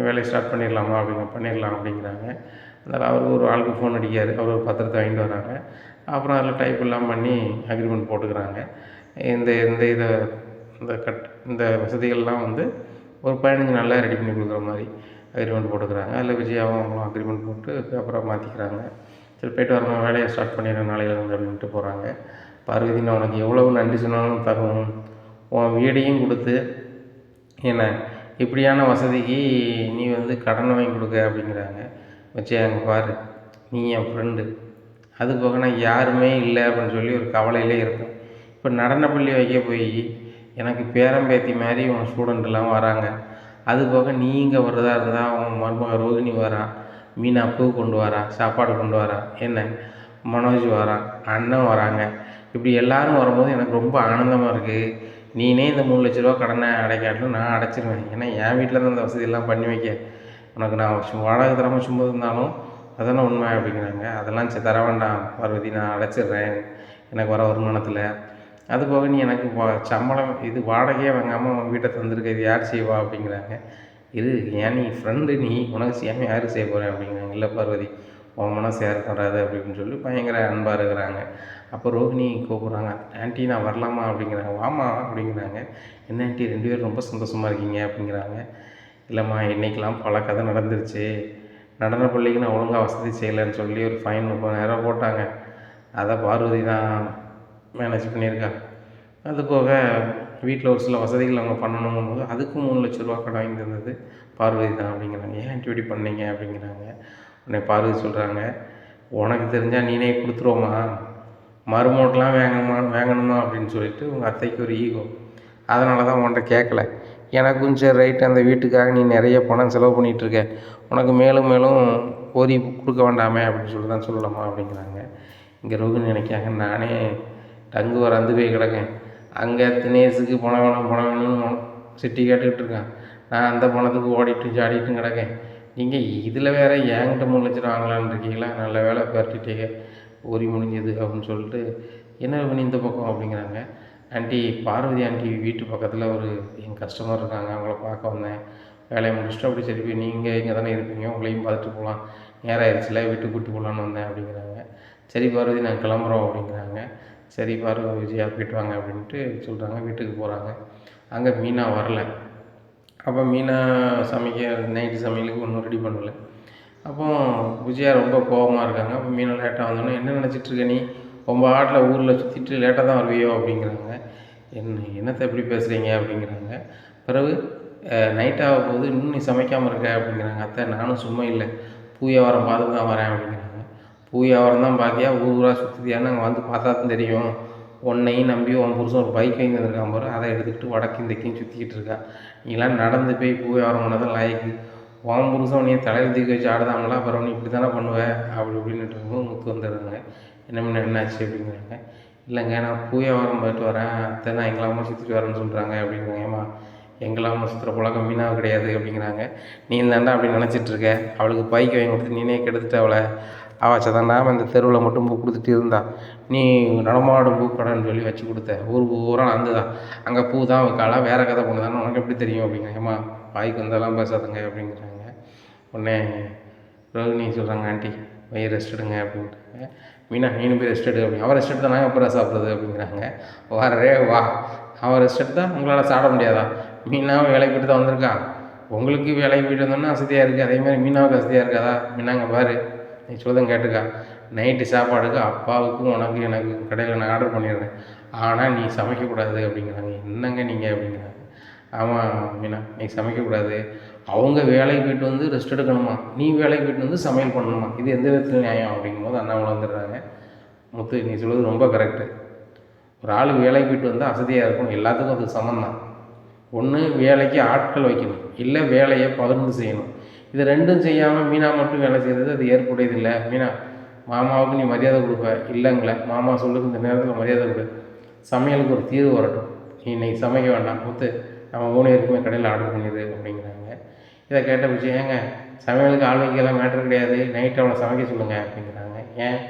வேலையை ஸ்டார்ட் பண்ணிடலாமா பண்ணிடலாம் அப்படிங்கிறாங்க. அதனால் அவருக்கு ஒரு ஆளுக்கு ஃபோன் அடிக்கார், அவர் ஒரு பத்திரத்தை வாங்கிட்டு வராங்க. அப்புறம் அதில் டைப் எல்லாம் பண்ணி அக்ரிமெண்ட் போட்டுக்கிறாங்க. இந்த இந்த இதை இந்த வசதிகள்லாம் வந்து ஒரு 15 நாளில் ரெடி பண்ணி கொடுக்குற மாதிரி அக்ரிமெண்ட் போட்டுக்கிறாங்க. அதில் விஜயாவும் அவங்களும் அக்ரிமெண்ட் போட்டு அப்புறம் மாற்றிக்கிறாங்க. சரி போய்ட்டு வரணும், வேலையை ஸ்டார்ட் பண்ணிடுறேன் நாளையிலேருந்து அப்படின்ட்டு போகிறாங்க. பார்வதி நான் உனக்கு எவ்வளவு நன்றி சொன்னாலும் தரும், உன் வீடையும் கொடுத்து என்ன இப்படியான வசதிக்கு நீ வந்து கடன் வாங்கி கொடுக்க அப்படிங்கிறாங்க. விஜயா அங்கே பாரு, நீ என் ஃப்ரெண்டு, அது போக நான் யாருமே இல்லை அப்படின்னு சொல்லி ஒரு கவலையிலே இருப்பேன். இப்போ நடனப்பள்ளி வைக்க போய் எனக்கு பேரம்பேத்தி மாதிரி உன் ஸ்டூடெண்ட்லாம் வராங்க, அது போக நீ இங்கே வர்றதா இருந்தால் உன் மருமக ரோகிணி வரா, மீனா பூ கொண்டு வரா, சாப்பாடு கொண்டு வரா, என்ன மனோஜ் வரான், அண்ணன் வராங்க, இப்படி எல்லோரும் வரும்போது எனக்கு ரொம்ப ஆனந்தமாக இருக்குது. நீனே இந்த 3,00,000 கடனை அடைக்காட்டிலும் நான் அடைச்சிருவேன், ஏன்னா என் வீட்டில் தான் இந்த வசதியெல்லாம் பண்ணி வைக்க, உனக்கு நான் வாடகை தராமல் சும்மா இருந்தாலும் அதெல்லாம் உண்மை அப்படிங்கிறாங்க. அதெல்லாம் தர வேண்டாம் பார்வதி, நான் அடைச்சிட்றேன் எனக்கு வர வருமானத்தில், அதுபோக நீ எனக்கு சம்பளம் இது வாடகையே வாங்காமல் வீட்டை தந்துருக்க, இது யார் செய்வா அப்படிங்கிறாங்க. இது ஏன் நீ ஃப்ரெண்டு, நீ உனக்கு செய்யாமல் யாருக்கு செய்ய போகிறேன் அப்படிங்கிறாங்க. இல்லை பார்வதி, உன் மனசு யாருக்கு வராது அப்படின்னு சொல்லி பயங்கர அன்பாக இருக்கிறாங்க. அப்போ ரோஹிணி கூப்பிட்றாங்க, ஆண்டி நான் வரலாமா அப்படிங்கிறாங்க. வாமா அப்படிங்கிறாங்க. என்ன ஆண்டி 2 பேரும் ரொம்ப சந்தோஷமாக இருக்கீங்க அப்படிங்கிறாங்க. இல்லைம்மா இன்றைக்கெலாம் பல கதை நடந்துருச்சு, நடன பள்ளிக்கு நான் ஒழுங்காக வசதி செய்யலைன்னு சொல்லி ஒரு ஃபைன் 30,000 போட்டாங்க, அதை பார்வதி தான் மேனேஜ் பண்ணியிருக்கா. அது போக வீட்டில் ஒரு சில வசதிகள் அவங்க பண்ணணுங்கும் போது அதுக்கும் 3,00,000 கடன் வாங்கி தந்தது பார்வதி தான் அப்படிங்கிறாங்க. ஏன் ஆண்டி இப்படி பண்ணீங்க அப்படிங்கிறாங்க. உடனே பார்வதி சொல்கிறாங்க, உனக்கு தெரிஞ்சால் நீனே கொடுத்துருவோமா, மருமோட்டெலாம் வாங்கணுமா அப்படின்னு சொல்லிட்டு உங்கள் அத்தைக்கு ஒரு ஈகோ, அதனால தான் உன்கிட்ட கேட்கல. எனக்கு கொஞ்சம் ரைட்டு, அந்த வீட்டுக்காக நீ நிறைய பணம் செலவு பண்ணிகிட்ருக்க, உனக்கு மேலும் மேலும் ஓதி கொடுக்க வேண்டாமே அப்படின்னு சொல்லி தான் சொல்லலாமா அப்படிங்கிறாங்க. இங்கே ரோகிணி நினைக்காங்க, நானே டங்கு வரந்து போய் கிடக்கேன், அங்கே தினேஷுக்கு பணம் வேணும்னு சிட்டி கேட்டுக்கிட்டு இருக்கேன், நான் அந்த பணத்துக்கு ஓடிட்டு ஜாடிட்டும் கிடக்கேன், நீங்கள் இதில் வேறு என்கிட்ட 3,00,000 வாங்கலான்னு இருக்கீங்களா, நல்ல வேலை பரட்டிட்டீங்க, ஓரி முடிஞ்சது அப்படின்னு சொல்லிட்டு, என்ன பண்ணி இந்த பக்கம் அப்படிங்கிறாங்க. ஆண்டி பார்வதி ஆண்டி வீட்டு பக்கத்தில் ஒரு என் கஸ்டமர் இருக்காங்க, அவங்கள பார்க்க வந்தேன், வேலையை முடிச்சுட்டு அப்படி சரி போய் நீங்கள் இங்கே தானே இருப்பீங்க, உங்களையும் பார்த்துட்டு போகலாம், நேரம் ஆயிடுச்சுல வீட்டுக்கு கூட்டி போகலான்னு வந்தேன் அப்படிங்கிறாங்க. சரி பார்வதி நான் கிளம்புறோம் அப்படிங்கிறாங்க. சரி பார்வதி விஜயா போய்ட்டு வாங்க அப்படின்ட்டு சொல்கிறாங்க. வீட்டுக்கு போகிறாங்க. அங்கே மீனா வரல. அப்போ மீனா நைட்டு சமையலுக்கு ஒன்றும் ரெடி பண்ணலை. அப்போ விஜயா ரொம்ப கோபமாக இருக்காங்க. அப்போ மீனா லேட்டாக வந்தோன்னே, என்ன நினச்சிட்ருக்க நீ, ரொம்ப ஆட்டில் ஊரில் சுற்றிட்டு லேட்டாக தான் வருவியோ அப்படிங்கிறாங்க. என்னத்தை எப்படி பேசுகிறீங்க அப்படிங்கிறாங்க. பிறகு நைட் ஆக போகுது, இன்னும் நீ சமைக்காமல் இருக்க அப்படிங்கிறாங்க. அத்தை நானும் சும்மா இல்லை, பூ வியாபாரம் பார்த்து தான் வரேன் அப்படிங்கிறாங்க. பூ வியாபாரம் தான் பார்த்தியா, ஊராக சுற்றுதியான்னு நாங்கள் வந்து பார்த்தா தான் தெரியும், உன்னையும் நம்பி உன் புருஷன் ஒரு பைக் வாங்கி வந்திருக்கான் பாரு, அதை எடுத்துக்கிட்டு வடக்கும் தெற்கையும் சுற்றிக்கிட்டு இருக்கா, நீலாம் நடந்து போய் பூ வியாபாரம் பண்ணதான் லாய்க்கு, உன் புருஷன் நீ தலையில் தூக்கி வச்சு ஆடுதாங்களா, அப்புறம் நீ இப்படி தானே பண்ணுவேன் அப்படி இப்படின்னுட்டு இருக்கும்போது முத்து வந்துடுறாங்க. என்ன என்னாச்சு அப்படிங்கிறாங்க. இல்லைங்க நான் பூ வியாபாரம் போயிட்டு வரேன், அத்தை நான் எங்களாமல் சுற்றிட்டு வரேன்னு சொல்கிறாங்க அப்படிங்கிறாங்க. ஏமா எங்களாமல் சுற்றுற பழக்கம் மீனாக கிடையாது அப்படிங்கிறாங்க. நீ தாண்டா அப்படி நினச்சிட்ருக்க, அவளுக்கு பைக் வாங்கி கொடுத்து நீனே கெடுத்துட்ட அவளை, அவச்சதாண்டாமல் இந்த தெருவில் மட்டும் பூ கொடுத்துட்டு இருந்தா, நீ நடமாடும் பூக்கடைன்னு சொல்லி வச்சு கொடுத்த, ஊர் பூரா நடந்துதான், அங்கே பூ தான் வைக்காளா வேறு கதை பண்ணுதான்னு உனக்கு எப்படி தெரியும் அப்படிங்கிறாங்க. ஏம்மா பாய்க்கு வந்தாலாம் பேசாதுங்க அப்படிங்கிறாங்க. உடனே ரோகிணி சொல்கிறாங்க, ஆண்டி போய் ரெஸ்ட் எடுங்க அப்படின்ட்டாங்க. மீனா நீனும் போய் ரெஸ்ட் எடு அப்படி, அவன் ரெஸ்ட் எடுத்து தான் நாங்கள் அப்புறம் சாப்பிட்றது அப்படிங்கிறாங்க. வரே வா, அவன் ரெஸ்ட் எடுத்தால் உங்களால் சாப்பிட முடியாதா, மீனாவும் வேலைக்கு போட்டு தான் வந்திருக்கா, உங்களுக்கு வேலைக்கு போயிட்டு வந்தோன்னா அசதியாக இருக்குது, அதேமாதிரி மீனாவுக்கு அசதியாக இருக்காதா? மீனாங்க பாரு, நீ சொல்லுறதும் கேட்டுக்கா, நைட்டு சாப்பாடுக்கு அப்பாவுக்கும் உனக்கு எனக்கு கடையில் நான் ஆர்டர் பண்ணிடுறேன், ஆனால் நீ சமைக்கக்கூடாது அப்படிங்கிறாங்க. என்னங்க நீங்கள் அப்படிங்கிறாங்க. ஆமாம் மீனா, நீ சமைக்கக்கூடாது, அவங்க வேலைக்கு போயிட்டு வந்து ரெஸ்ட் எடுக்கணுமா, நீ வேலைக்கு போயிட்டு வந்து சமையல் பண்ணணுமா, இது எந்த விதத்தில் நியாயம் அப்படிங்கும்போது அண்ணாமலை வந்துடுறாங்க. முத்து, நீ சொல்கிறது ரொம்ப கரெக்டு. ஒரு ஆள் வேலைக்கு போயிட்டு வந்தால் அசதியாக இருக்கும், எல்லாத்துக்கும் அது சமம் தான். ஒன்று வேலைக்கு ஆட்கள் வைக்கணும், இல்லை வேலையை பகிர்ந்து செய்யணும். இது ரெண்டும் செய்யாமல் மீனா மட்டும் வேலை செய்கிறது அது ஏற்புடையது இல்லை. மீனா, மாமாவுக்கு நீ மரியாதை கொடுப்ப இல்லைங்களே, மாமா சொல்லுக்கு இந்த நேரத்தில் மரியாதை கொடு, சமையலுக்கு ஒரு தீர்வு வரட்டும், நீ இன்னைக்கு சமைக்க வேண்டாம் முத்து, நம்ம 3 பேருக்குமே கடையில் ஆர்டர் பண்ணிடு அப்படிங்கிறாங்க. இதை கேட்ட விஷயம், ஏங்க சமையலுக்கு ஆள் வைக்கலாம் மேட்ரு கிடையாது, நைட்டு அவளை சமைக்க சொல்லுங்கள் அப்படிங்கிறாங்க. ஏன்,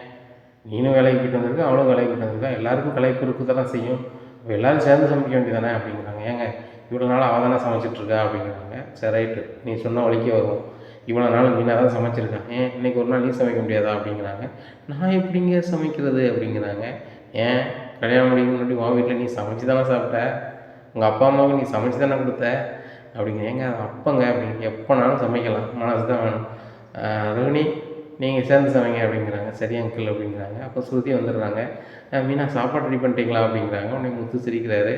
நீனும் வேலைக்கு போயிட்டு வந்திருக்க, அவளும் வேலைக்கு போயிட்டு வந்திருக்கா, எல்லாருக்கும் கலைப்பு இருக்க தான் செய்யும், இப்போ எல்லோரும் சேர்ந்து சமைக்க வேண்டியதானே அப்படிங்கிறாங்க. ஏங்க இவ்வளோ நாள் அவள் தானே சமைச்சிட்ருக்கா அப்படிங்கிறாங்க. சரி ரைட்டு, நீ சொன்ன வழிக்கே வரும், இவ்வளோ நாள் மீனாக தான் சமைச்சிருக்கேன், ஏன் இன்றைக்கி ஒரு நாள் நீ சமைக்க முடியாதா அப்படிங்கிறாங்க. நான் எப்படிங்க சமைக்கிறது அப்படிங்கிறாங்க. ஏன் கல்யாணம் முடிக்க முன்னாடி உன் வீட்டில் நீ சமைச்சு தானே சாப்பிட்ட, உங்கள் அப்பா அம்மாவுக்கு நீ சமைச்சு தானே கொடுத்த அப்படிங்க. ஏங்க அப்பங்க அப்படிங்க, எப்போனாலும் சமைக்கலாம், மனசு தான் வேணும். ரோஹிணி நீங்கள் சேர்ந்து சமைங்க அப்படிங்கிறாங்க. சரி அங்கிள் அப்படிங்கிறாங்க. அப்போ ஸ்ருதி வந்துடுறாங்க. மீனா சாப்பாடு ரெடி பண்ணிட்டீங்களா அப்படிங்கிறாங்க. உடனே முத்து சிரிக்கிறாரு.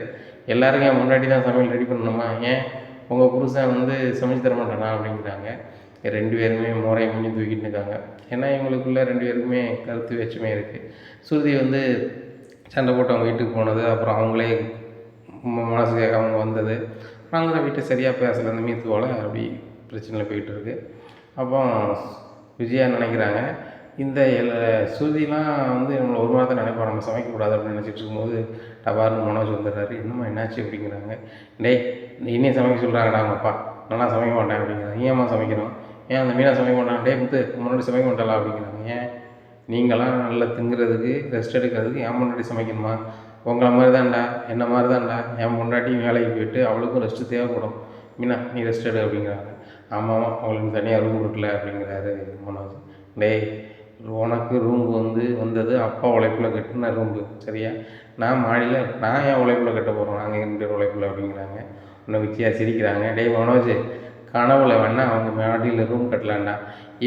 எல்லாருக்கும் என் முன்னாடி தான் சமையல் ரெடி பண்ணணுமா, ஏன் உங்கள் புருஷன் வந்து சமைச்சு தர மாட்டானா அப்படிங்கிறாங்க. 2 பேருமே முறையை முன்னி தூக்கிட்டு இருக்காங்க. ஏன்னா இவங்களுக்குள்ளே 2 பேருக்குமே கருத்து வேற்றுமை இருக்குது. ஸ்ருதி வந்து சண்டை போட்டு அவங்க வீட்டுக்கு போனது, அப்புறம் அவங்களே மனசு கேட்க அவங்க வந்தது, அவங்க தான் வீட்டை சரியாக பேசலை, அந்த மீத்து போல் அப்படி பிரச்சனையில் போயிட்டுருக்கு. அப்போ விஜயா நினைக்கிறாங்க, இந்த ஸ்ருதிலாம் வந்து நம்மளை ஒரு மாதிரி தான் நினைப்போம், நம்ம சமைக்கக்கூடாது அப்படின்னு நினச்சிட்டு இருக்கும்போது டபார்னு மனோஜ் வந்துடுறாரு. என்னம்மா என்னாச்சு அப்படிங்கிறாங்க. டேய் இன்னும் சமைக்க சொல்கிறாங்கடா அவங்க அப்பா, நல்லா சமைக்க மாட்டேன் அப்படிங்கிறாங்க. ஏன்மா சமைக்கணும், ஏன் அந்த மீனை சமைக்க மாட்டாங்க, டே முத்து முன்னாடி சமைக்க மாட்டலாம் அப்படிங்கிறாங்க. ஏன் நீங்களாம் நல்லா திங்கிறதுக்கு ரெஸ்ட் எடுக்கிறதுக்கு என் முன்னாடி சமைக்கணுமா, உங்களை மாதிரி தான்டா, என்ன மாதிரி தான்டா, என் முன்னாடி வேலைக்கு போயிட்டு அவளுக்கும் ரெஸ்ட்டு தேவைப்படும், மீனா நீ ரெஸ்ட் எடு அப்படிங்கிறாங்க. ஆமாம் அவங்களுக்கு தனியாக ரூம் இருக்குல்ல அப்படிங்கிறாரு மனோஜ். டேய் உனக்கு ரூம் வந்தது அப்பா உழைப்பில் கட்டின ரூம்பு சரியா, நான் மாடியில் நான் என் உழைப்பில் கட்ட போகிறோம், நாங்கள் 2 பேர் உழைப்பில் அப்படிங்கிறாங்க. இன்னும் வித்தியா சிரிக்கிறாங்க. டேய் மனோஜ், கனவுல வேணா அவங்க மாடியில் ரூம் கட்டலாண்டா,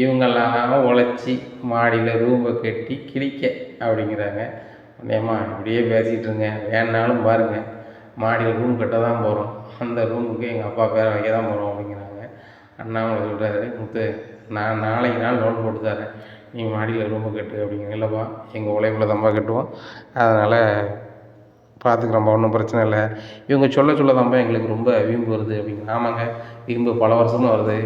இவங்கெல்லாம் உழைச்சி மாடியில் ரூமை கட்டி கிழிக்க அப்படிங்கிறாங்க. உடனேம்மா இப்படியே பேசிகிட்டு இருங்க, வேணாலும் பாருங்கள் மாடியில் ரூம் கட்ட தான் போகிறோம், அந்த ரூமுக்கு எங்கள் அப்பா பேரை வைக்க தான் போகிறோம் அப்படிங்கிறாங்க. அண்ணாமலை சொல்கிறாரு, முத்து நான் நாளைக்கு நாள் லோன் போட்டு தரேன், நீ மாடியில் ரூமை கட்டு அப்படிங்கிற. இல்லைப்பா எங்கள் உழைப்பில் தான்ப்பா கட்டுவோம், அதனால் பார்த்துக்குறோம்ப்பா, ஒன்றும் பிரச்சனை இல்லை, இவங்க சொல்ல தான்ப்பா எங்களுக்கு ரொம்ப வீம்பு வருது அப்படிங்கிற. ஆமாங்க வீம்பு பல வருஷமும் வருது,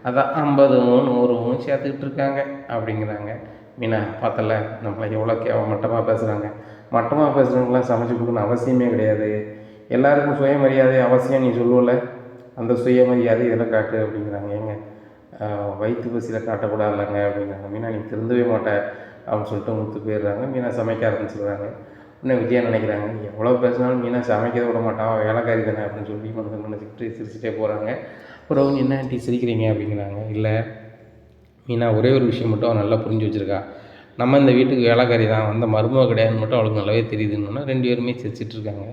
அதான் 50வும் 100வும் சேர்த்துக்கிட்டு இருக்காங்க அப்படிங்கிறாங்க. மீனா பார்த்தல நம்மளை எவ்வளோ மட்டமாக பேசுகிறாங்க, மட்டமாக பேசுகிறவங்களாம் சமைச்சு கொடுக்கணும் அவசியமே கிடையாது, எல்லாருக்கும் சுயமரியாதை அவசியம், நீ சொல்லுவல அந்த சுயமரியாதை இதெல்லாம் காட்டு அப்படிங்கிறாங்க. ஏங்க வயிற்று பசியில் காட்டக்கூடாதுல்லங்க அப்படிங்கிறாங்க. மீனா நீ திருந்தவே மாட்டேன் அப்படின்னு சொல்லிட்டு முத்து போயிடுறாங்க. மீனா சமைக்க ஆரம்பிச்சிடுறாங்க. இன்னும் விஜயா நினைக்கிறாங்க, எவ்வளோ பேசினாலும் மீனா சமைக்கவே விட மாட்டான், வேலைக்காரி தானே அப்படின்னு சொல்லி நினச்சிக்கிட்டு சிரிச்சுட்டே போகிறாங்க. அப்புறம் என்ன ஆண்டி சிரிக்கிறீங்க அப்படிங்கிறாங்க. இல்லை மீனா ஒரே ஒரு விஷயம் மட்டும் அவன் நல்லா புரிஞ்சு வச்சுருக்கா, நம்ம இந்த வீட்டுக்கு வேலைக்காரி தான், வந்த மருமக கிடையாதுன்னு மட்டும் அவளுக்கு நல்லாவே தெரியுதுன்னா 2 பேருமே சிரிச்சிட்ருக்காங்க.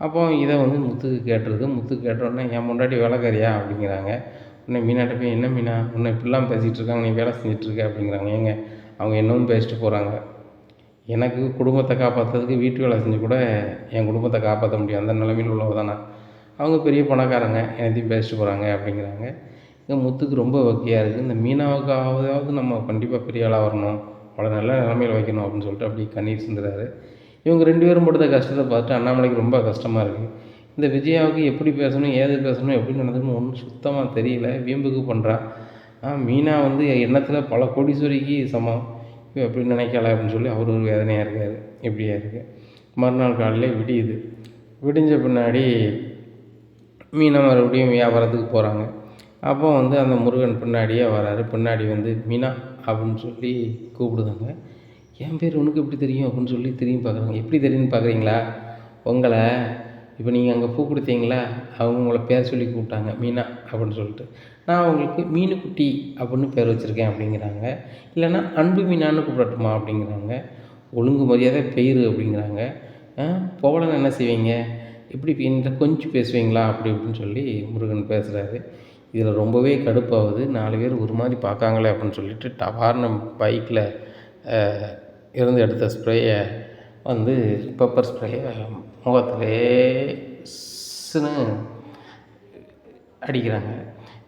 அப்போ இதை முத்துக்கு கேட்டுருது. முத்துக்கு கேட்டோடனே என் முன்னாடி வேலைக்காரியா அப்படிங்கிறாங்க. உடனே மீனாட்ட போய் என்ன மீனா உன்னை இப்படிலாம் பேசிகிட்டு இருக்காங்க, நீ வேலை செஞ்சிட்ருக்க அப்படிங்கிறாங்க. ஏங்க அவங்க என்னவும் பேசிட்டு போகிறாங்க, எனக்கு குடும்பத்தை காப்பாற்றுறதுக்கு வீட்டு வேலை செஞ்சு கூட என் குடும்பத்தை காப்பாற்ற முடியும், அந்த நிலைமையில் உள்ளவ தானே, அவங்க பெரிய பணக்காரங்க, என்னத்தையும் பேசிட்டு போகிறாங்க அப்படிங்கிறாங்க. இங்கே முத்துக்கு ரொம்ப வக்கையாக இருக்குது. இந்த மீனாவுக்காவது நம்ம கண்டிப்பாக பெரிய ஆளாக வரணும், அவளை நல்ல நிலைமையில் வைக்கணும் அப்படின்னு சொல்லிட்டு அப்படி கண்ணீர் சிந்துறாரு. இவங்க 2 பேரும் படுத்த கஷ்டத்தை பார்த்துட்டு அண்ணாமலைக்கு ரொம்ப கஷ்டமாக இருக்குது. இந்த விஜயாவுக்கு எப்படி பேசணும், ஏது பேசணும், எப்படி நடந்துக்கணும் ஒன்றும் சுத்தமாக தெரியல, வீம்புக்கு பண்ணுறான். மீனா எண்ணத்தில் பல கோடீஸ்வரிக்கு சமம், எப்படி நினைக்கல அப்படின்னு சொல்லி அவர் ஒரு வேதனையாக இருக்கார். எப்படியா இருக்குது. மறுநாள் காலையில் விடியுது. விடிஞ்ச பின்னாடி மீனா மறுபடியும் வியாபாரத்துக்கு போகிறாங்க. அப்போ அந்த முருகன் பின்னாடியே வராரு. பின்னாடி மீனா அப்படின்னு சொல்லி கூப்பிடுதாங்க. என் பேர் உனக்கு எப்படி தெரியும் அப்படின்னு சொல்லி திரும்பி பார்க்குறாங்க. எப்படி தெரியும்னு பார்க்குறீங்களா, உங்களை இப்போ நீங்கள் அங்கே பூ கொடுத்தீங்களா, அவங்க உங்களை பேர் சொல்லி கூப்பிட்டாங்க மீனா அப்படின்னு சொல்லிட்டு, நான் அவங்களுக்கு மீனுக்குட்டி அப்படின்னு பேர் வச்சுருக்கேன் அப்படிங்கிறாங்க. இல்லைன்னா அன்பு மீனான்னு கூப்பிடட்டுமா அப்படிங்கிறாங்க. ஒழுங்கு மரியாதை பெயர் அப்படிங்கிறாங்க. போகலன்னு என்ன செய்வீங்க, இப்படி என்கிட்ட கொஞ்சம் பேசுவீங்களா அப்படி இப்படின்னு சொல்லி முருகன் பேசுகிறாரு. இதில் ரொம்பவே கடுப்பாகுது. 4 பேர் ஒரு மாதிரி பார்க்காங்களே அப்படின்னு சொல்லிட்டு டபார்னு பைக்கில் இருந்து எடுத்த ஸ்ப்ரேயை வந்து பெப்பர் ஸ்ப்ரேயை முகத்திலே ஸ்ன்னு அடிக்கிறாங்க.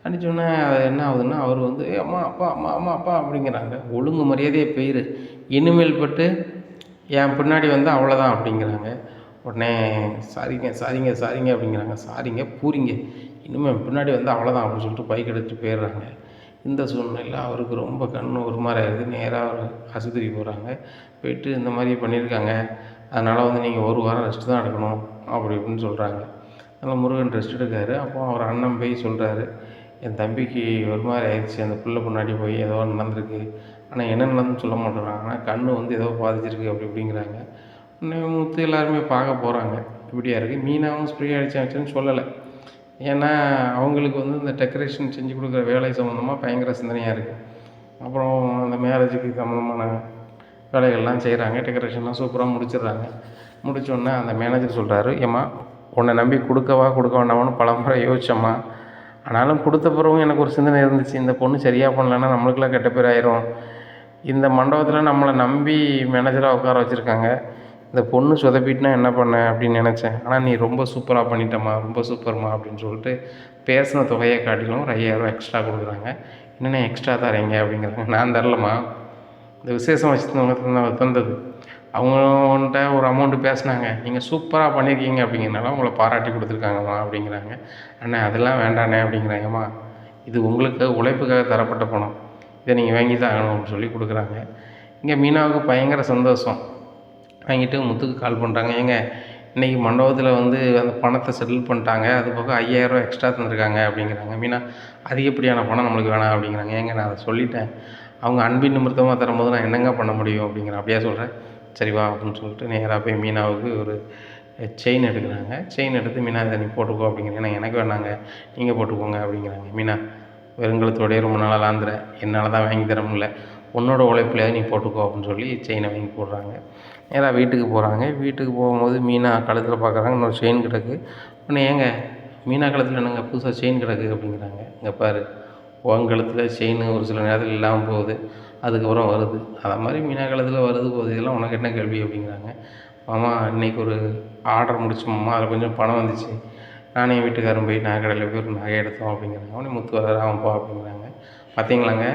அடித்தோடனே அது என்ன ஆகுதுன்னா, அவர் வந்து அம்மா அப்பா அம்மா அம்மா அப்பா அப்படிங்கிறாங்க. ஒழுங்கு மரியாதையே போயிரு, இனிமேல் பட்டு என் பின்னாடி வந்து அவ்வளோதான் அப்படிங்கிறாங்க. உடனே சாரிங்க சாரிங்க சாரிங்க அப்படிங்கிறாங்க. சாரிங்க பூரிங்க, இனிமேல் பின்னாடி வந்து அவ்வளோதான் அப்படின்னு சொல்லிட்டு பைக் எடுத்துகிட்டு போயிடுறாங்க. இந்த சூழ்நிலையில் அவருக்கு ரொம்ப கண்ணு ஒரு மாதிரி ஆயிடுது. நேராக ஒரு ஆஸ்பத்திரிக்கு போகிறாங்க. போயிட்டு இந்த மாதிரி பண்ணியிருக்காங்க, அதனால் வந்து நீங்கள் 1 வாரம் ரெஸ்ட்டு தான் எடுக்கணும் அப்படி இப்படின்னு சொல்கிறாங்க. அதனால் முருகன் ரெஸ்ட் எடுக்காரு. அப்போ அவர் அண்ணன் போய் சொல்கிறாரு, என் தம்பிக்கு ஒரு மாதிரி ஆயிடுச்சு, அந்த பிள்ளை முன்னாடி போய் ஏதோ நடந்திருக்கு, ஆனால் என்ன நடந்துன்னு சொல்ல மாட்டேறாங்க, ஆனால் கண் வந்து ஏதோ பாதிச்சிருக்கு அப்படி இப்படிங்கிறாங்க. உடனே முத்து எல்லாருமே பார்க்க போகிறாங்க. இப்படியா இருக்குது. மீனாவும் ஸ்ப்ரே அடிச்சாச்சுன்னு சொல்லலை. ஏன்னா அவங்களுக்கு வந்து இந்த டெக்கரேஷன் செஞ்சு கொடுக்குற வேலை சம்மந்தமாக பயங்கர சிந்தனையாக இருக்குது. அப்புறம் அந்த மேரேஜுக்கு சம்மந்தமான வேலைகள்லாம் செய்கிறாங்க. டெக்கரேஷன்லாம் சூப்பராக முடிச்சிடுறாங்க. முடித்தோடனே அந்த மேனேஜர் சொல்கிறாரு, ஏம்மா உன்னை நம்பி கொடுக்கவா கொடுக்க வேண்டாமான்னு பலமுறை யோசிச்சம்மா, ஆனாலும் கொடுத்த பிறகும் எனக்கு ஒரு சிந்தனை இருந்துச்சு, இந்த பொண்ணு சரியாக பண்ணலன்னா நம்மளுக்கெல்லாம் கெட்ட பேர் ஆயிரும். இந்த மண்டபத்தில் நம்மளை நம்பி மேனேஜராக உட்கார வச்சுருக்காங்க, இந்த பொண்ணு சொதப்பிட்டுனா என்ன பண்ண அப்படின்னு நினச்சேன். ஆனால் நீ ரொம்ப சூப்பராக பண்ணிட்டம்மா, ரொம்ப சூப்பர்மா அப்படின்னு சொல்லிட்டு பேசின தொகையை காட்டிலும் ஒரு 5000 எக்ஸ்ட்ரா கொடுக்குறாங்க. என்னென்ன எக்ஸ்ட்ரா தரீங்க அப்படிங்கிறாங்க. நான் தரலம்மா, இந்த விசேஷம் வச்சுருந்தவங்க தந்தது. அவங்கள்ட்ட ஒரு அமௌண்ட்டு பேசினாங்க, நீங்கள் சூப்பராக பண்ணியிருக்கீங்க அப்படிங்கிறனால உங்களை பாராட்டி கொடுத்துருக்காங்கம்மா அப்படிங்கிறாங்க. அண்ணே அதெல்லாம் வேண்டாண்ணே அப்படிங்கிறாங்கம்மா, இது உங்களுக்கு உழைப்புக்காக தரப்பட்ட பணம், இதை நீங்கள் வாங்கி தான் ஆகணும் அப்படின்னு சொல்லி கொடுக்குறாங்க. இங்கே மீனாவுக்கு பயங்கர சந்தோஷம். வாங்கிட்டு முத்துக்கு கால் பண்ணுறாங்க, ஏங்க இன்றைக்கி மண்டபத்தில் வந்து அந்த பணத்தை செட்டில் பண்ணிட்டாங்க, அது போக 5000 எக்ஸ்ட்ரா தந்துருக்காங்க அப்படிங்கிறாங்க. மீனா அதிகப்படியான பணம் நம்மளுக்கு வேணாம் அப்படிங்கிறாங்க. ஏங்க நான் அதை சொல்லிட்டேன், அவங்க அன்பின் நிமித்தமாக தரும்போது நான் என்னங்க பண்ண முடியும் அப்படிங்கிறேன். அப்படியா சொல்கிறேன், சரி வா அப்படின்னு சொல்லிட்டு நேராக போய் மீனாவுக்கு ஒரு செயின் எடுக்கிறாங்க. செயின் எடுத்து மீனா இதை நீ போட்டுக்கோ அப்படிங்கிறேன். எனக்கு வேணாங்க, நீங்கள் போட்டுக்கோங்க அப்படிங்கிறாங்க. மீனா வெறுங்கலத்தோடையே ரொம்ப நாளாக லாந்துறேன், என்னால் தான் வாங்கி தர முடியல, உன்னோட உழைப்புலையாவது நீ போட்டுக்கோ அப்படின்னு சொல்லி செயினை வாங்கி போடுறாங்க. நேராக வீட்டுக்கு போகிறாங்க. வீட்டுக்கு போகும்போது மீனா கழுத்தில் பார்க்குறாங்க, இன்னொரு செயின் கிடக்கு. உடனே ஏங்க மீனா கழுத்தில் என்னங்க புதுசாக செயின் கிடக்கு அப்படிங்கிறாங்க. இங்கே பாரு, உன் கழுத்தில் செயின் ஒரு சில நேரத்தில் இல்லாமல் போகுது, அதுக்கப்புறம் வருது, அதை மாதிரி மீனா கழுத்தில் வருது போகுது, இதெல்லாம் உனக்கு என்ன கேள்வி அப்படிங்கிறாங்க. மாமா இன்றைக்கி ஒரு ஆர்டர் முடிச்சோம்மா, அதில் கொஞ்சம் பணம் வந்துச்சு, நானே வீட்டுக்காரன் போய் நகை கடையில் போய் ஒரு நகை எடுத்தோம் அப்படிங்கிறாங்க. அவனே முத்து வராது ஆமாப்பா அப்படிங்கிறாங்க. பார்த்தீங்களாங்க,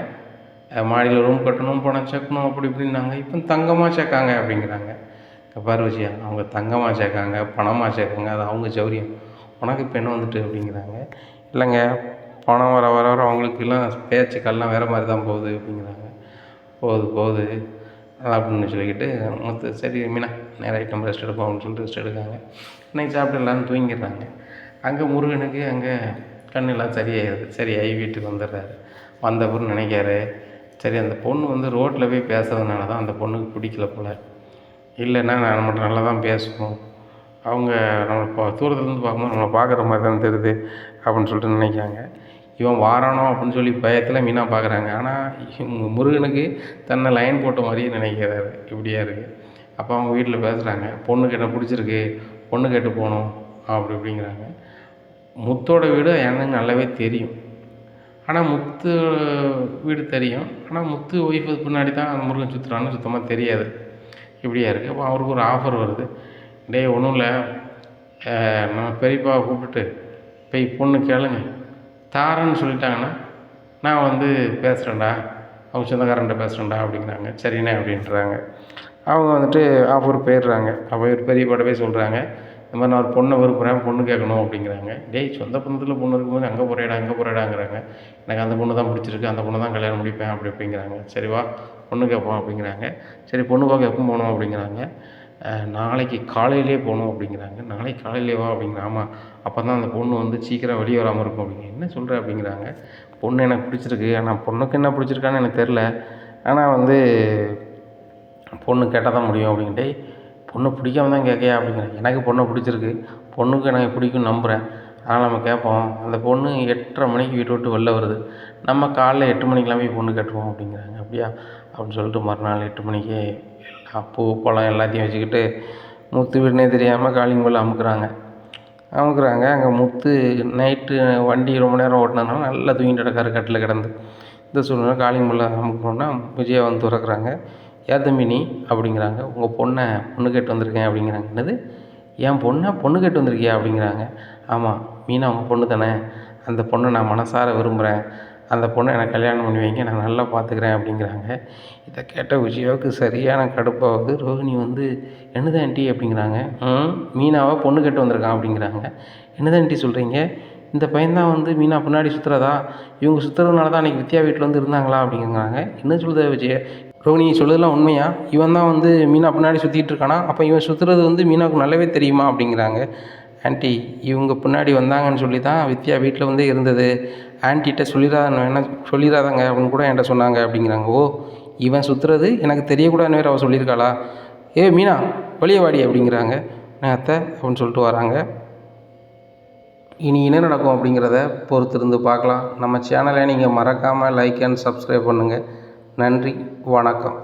மாடியில் ரூம் கட்டணும், பணம் சேர்க்கணும் அப்படி இப்படின்னாங்க, இப்போ தங்கமாக சேர்க்காங்க அப்படிங்கிறாங்க. பாரு விஷயா, அவங்க தங்கமாக சேர்க்காங்க, பணமாக சேர்க்காங்க, அது அவங்க சௌரியம், உனக்கு இப்போ என்ன வந்துட்டு அப்படிங்கிறாங்க. இல்லைங்க, பணம் வர வர வர அவங்களுக்கெல்லாம் பேச்சுக்கள்லாம் வேறு மாதிரி தான் போகுது அப்படிங்கிறாங்க. போகுது அப்படின்னு சொல்லிக்கிட்டு முத்து சரி மீனா நேரம் ஐட்டம் ரெஸ்ட் எடுப்போம் அப்படின்னு சொல்லிட்டு ரெஸ்ட் எடுக்காங்க. இன்றைக்கி சாப்பிட்டு எல்லோரும் தூங்கிடுறாங்க. அங்கே முருகனுக்கு அங்கே கண்ணெல்லாம் சரியாயிடுது. சரியாகி வீட்டுக்கு வந்துடுறாரு. வந்தப்பறம் நினைக்காரு, சரி அந்த பொண்ணு வந்து ரோட்டில் போய் பேசுறதுனால தான் அந்த பொண்ணுக்கு பிடிக்கல போல், இல்லைன்னா நான் மட்டும் நல்லா தான் பேசுவோம், அவங்க நம்மளை தூரத்துலேருந்து பார்க்கும்போது நம்மளை பார்க்குற மாதிரி தான் தெரியுது அப்படின்னு சொல்லிட்டு நினைக்காங்க. இவன் வாரானோ அப்படின்னு சொல்லி பயத்தில் மீனா பார்க்குறாங்க. ஆனால் முருகனுக்கு தன்னை லைன் போட்ட மாதிரியே நினைக்கிறாரு. இப்படியா இருக்குது. அப்போ அவங்க வீட்டில் பேசுகிறாங்க, பொண்ணுக்கு என்ன பிடிச்சிருக்கு, பொண்ணு கேட்டு போகணும் அப்படி இப்படிங்கிறாங்க. முத்தோட வீடு எனக்கு நல்லாவே தெரியும். ஆனால் முத்து வீடு தெரியும், ஆனால் முத்து ஒய்ஃபு பின்னாடி தான் முருகன் சுற்றுறான்னு சுத்தமாக தெரியாது. இப்படியா இருக்குது. அப்போ அவருக்கு ஒரு ஆஃபர் வருது, டேய் ஒன்றும் இல்லை, நம்ம பெரியப்பாவை கூப்பிட்டுட்டு போய் பொண்ணு கேளுங்க, தாரன்னு சொல்லிட்டாங்கன்னா நான் வந்து பேசுகிறேன்டா, அவங்க சொந்தக்காரன்ட்ட பேசுகிறேன்டா அப்படிங்கிறாங்க. சரிண்ணே அப்படின்றாங்க. அவங்க வந்துட்டு ஆஃபர் போயிடுறாங்க. அப்போ பெரியப்பாட்ட போய் சொல்கிறாங்க, இந்த மாதிரி நான் ஒரு பொண்ணை விரும்புகிறேன், பொண்ணு கேட்கணும் அப்படிங்கிறாங்க. டேய் சொந்த பந்தத்தில் பொண்ணு இருக்கும்போது அங்கே போகிறேடாங்கிறாங்க. எனக்கு அந்த பொண்ணு தான் பிடிச்சிருக்கு, அந்த பொண்ணு தான் கல்யாணம் முடிப்பேன் அப்படி அப்படிங்கிறாங்க. சரி வா பொண்ணு கேட்போம் அப்படிங்கிறாங்க. சரி பொண்ணு பார்க்க எப்போ போகணும் அப்படிங்கிறாங்க. நாளைக்கு காலையிலே போகணும் அப்படிங்கிறாங்க. நாளைக்கு காலையிலே வா அப்படிங்கிறாங்க. ஆமாம், அப்போ தான் அந்த பொண்ணு வந்து சீக்கிரம் வெளியே வராமல் இருக்கும் அப்படிங்க. என்ன சொல்கிற அப்படிங்கிறாங்க. பொண்ணு எனக்கு பிடிச்சிருக்கு, ஆனால் பொண்ணுக்கு என்ன பிடிச்சிருக்கான்னு எனக்கு தெரில, ஆனால் வந்து பொண்ணு கேட்டால் தான் முடியும் அப்படிங்கிட்டே. பொண்ணு பிடிக்காம தான் கேட்கையா அப்படிங்கிறேன். எனக்கு பொண்ணை பிடிச்சிருக்கு, பொண்ணுக்கு எனக்கு பிடிக்கும்னு நம்புகிறேன், அதனால் நம்ம கேட்போம். அந்த பொண்ணு 8:30 மணிக்கு வீட்டை விட்டு வெளில வருது, நம்ம காலைல 8 மணிக்கெலாம் போய் பொண்ணு கேட்டுருவோம் அப்படிங்கிறாங்க. அப்படியா அப்படின்னு சொல்லிட்டு மறுநாள் 8 மணிக்கே எல்லாம் பூ பழம் எல்லாத்தையும் வச்சுக்கிட்டு முத்து வீடுனே தெரியாமல் காலிங் பெல் அமுக்குறாங்க. அமுக்குறாங்க. அங்கே முத்து நைட்டு வண்டி ரொம்ப நேரம் ஓட்டினதுனால நல்லா தூங்கிட்டு கிடக்காரு கட்டில் கிடந்து. இந்த சூழ்நிலை காலிங் பெல்லை அமுக்குனோன்னா விஜயா வந்து திறக்குறாங்க. "யார் தம்பி நீ?" அப்படிங்கிறாங்க. "உங்கள் பொண்ணை பொண்ணு கேட்டு வந்திருக்கேன்" அப்படிங்கிறாங்க. "என்னது, என் பொண்ணை பொண்ணு கேட்டு வந்திருக்கியா?" அப்படிங்கிறாங்க. "ஆமாம், மீனா உங்கள் பொண்ணு தானே, அந்த பொண்ணை நான் மனசார விரும்புகிறேன், அந்த பொண்ணை எனக்கு கல்யாணம் பண்ணி வைங்க, நான் நல்லா பார்த்துக்கிறேன்" அப்படிங்கிறாங்க. இதை கேட்ட விஜயாவுக்கு சரியான கடுப்பாகுது. ரோஹிணி வந்து, "என்னது ஆண்டி?" அப்படிங்கிறாங்க. "மீனாவை பொண்ணு கேட்டு வந்திருக்கான்" அப்படிங்கிறாங்க. "என்னது ஆண்டி சொல்கிறீங்க? இந்த பையன்தான் வந்து மீனா பின்னாடி சுற்றுறதா? இவங்க சுற்றுறதுனால தான் அன்றைக்கி வித்யா வீட்டில் வந்து இருந்தாங்களா?" அப்படிங்கிறாங்க. "என்ன சொல்லுத விஜய், ரோஹிணி சொல்லுறதுலாம் உண்மையா? இவன் தான் வந்து மீனா பின்னாடி சுற்றிட்டு இருக்கானா? அப்போ இவன் சுற்றுறது வந்து மீனாவுக்கு நல்லாவே தெரியுமா?" அப்படிங்கிறாங்க. "ஆண்டி, இவங்க பின்னாடி வந்தாங்கன்னு சொல்லி தான் வித்யா வீட்டில் வந்து இருந்தது. ஆன்ட்டிகிட்ட சொல்லிடாதங்க அப்படின்னு கூட என்கிட்ட சொன்னாங்க" அப்படிங்கிறாங்க. "ஓ, இவன் சுற்றுறது எனக்கு தெரியக்கூடாதுன்னு வேறு அவள் சொல்லியிருக்காளா? ஏ மீனா, வெளியே வாடி" அப்படிங்கிறாங்க. "அத்தை" அப்படின்னு சொல்லிட்டு வராங்க. இனி என்ன நடக்கும் அப்படிங்கிறத பொறுத்திருந்து பார்க்கலாம். நம்ம சேனலை நீங்கள் மறக்காமல் லைக் அண்ட் சப்ஸ்கிரைப் பண்ணுங்கள். நன்றி, வணக்கம்.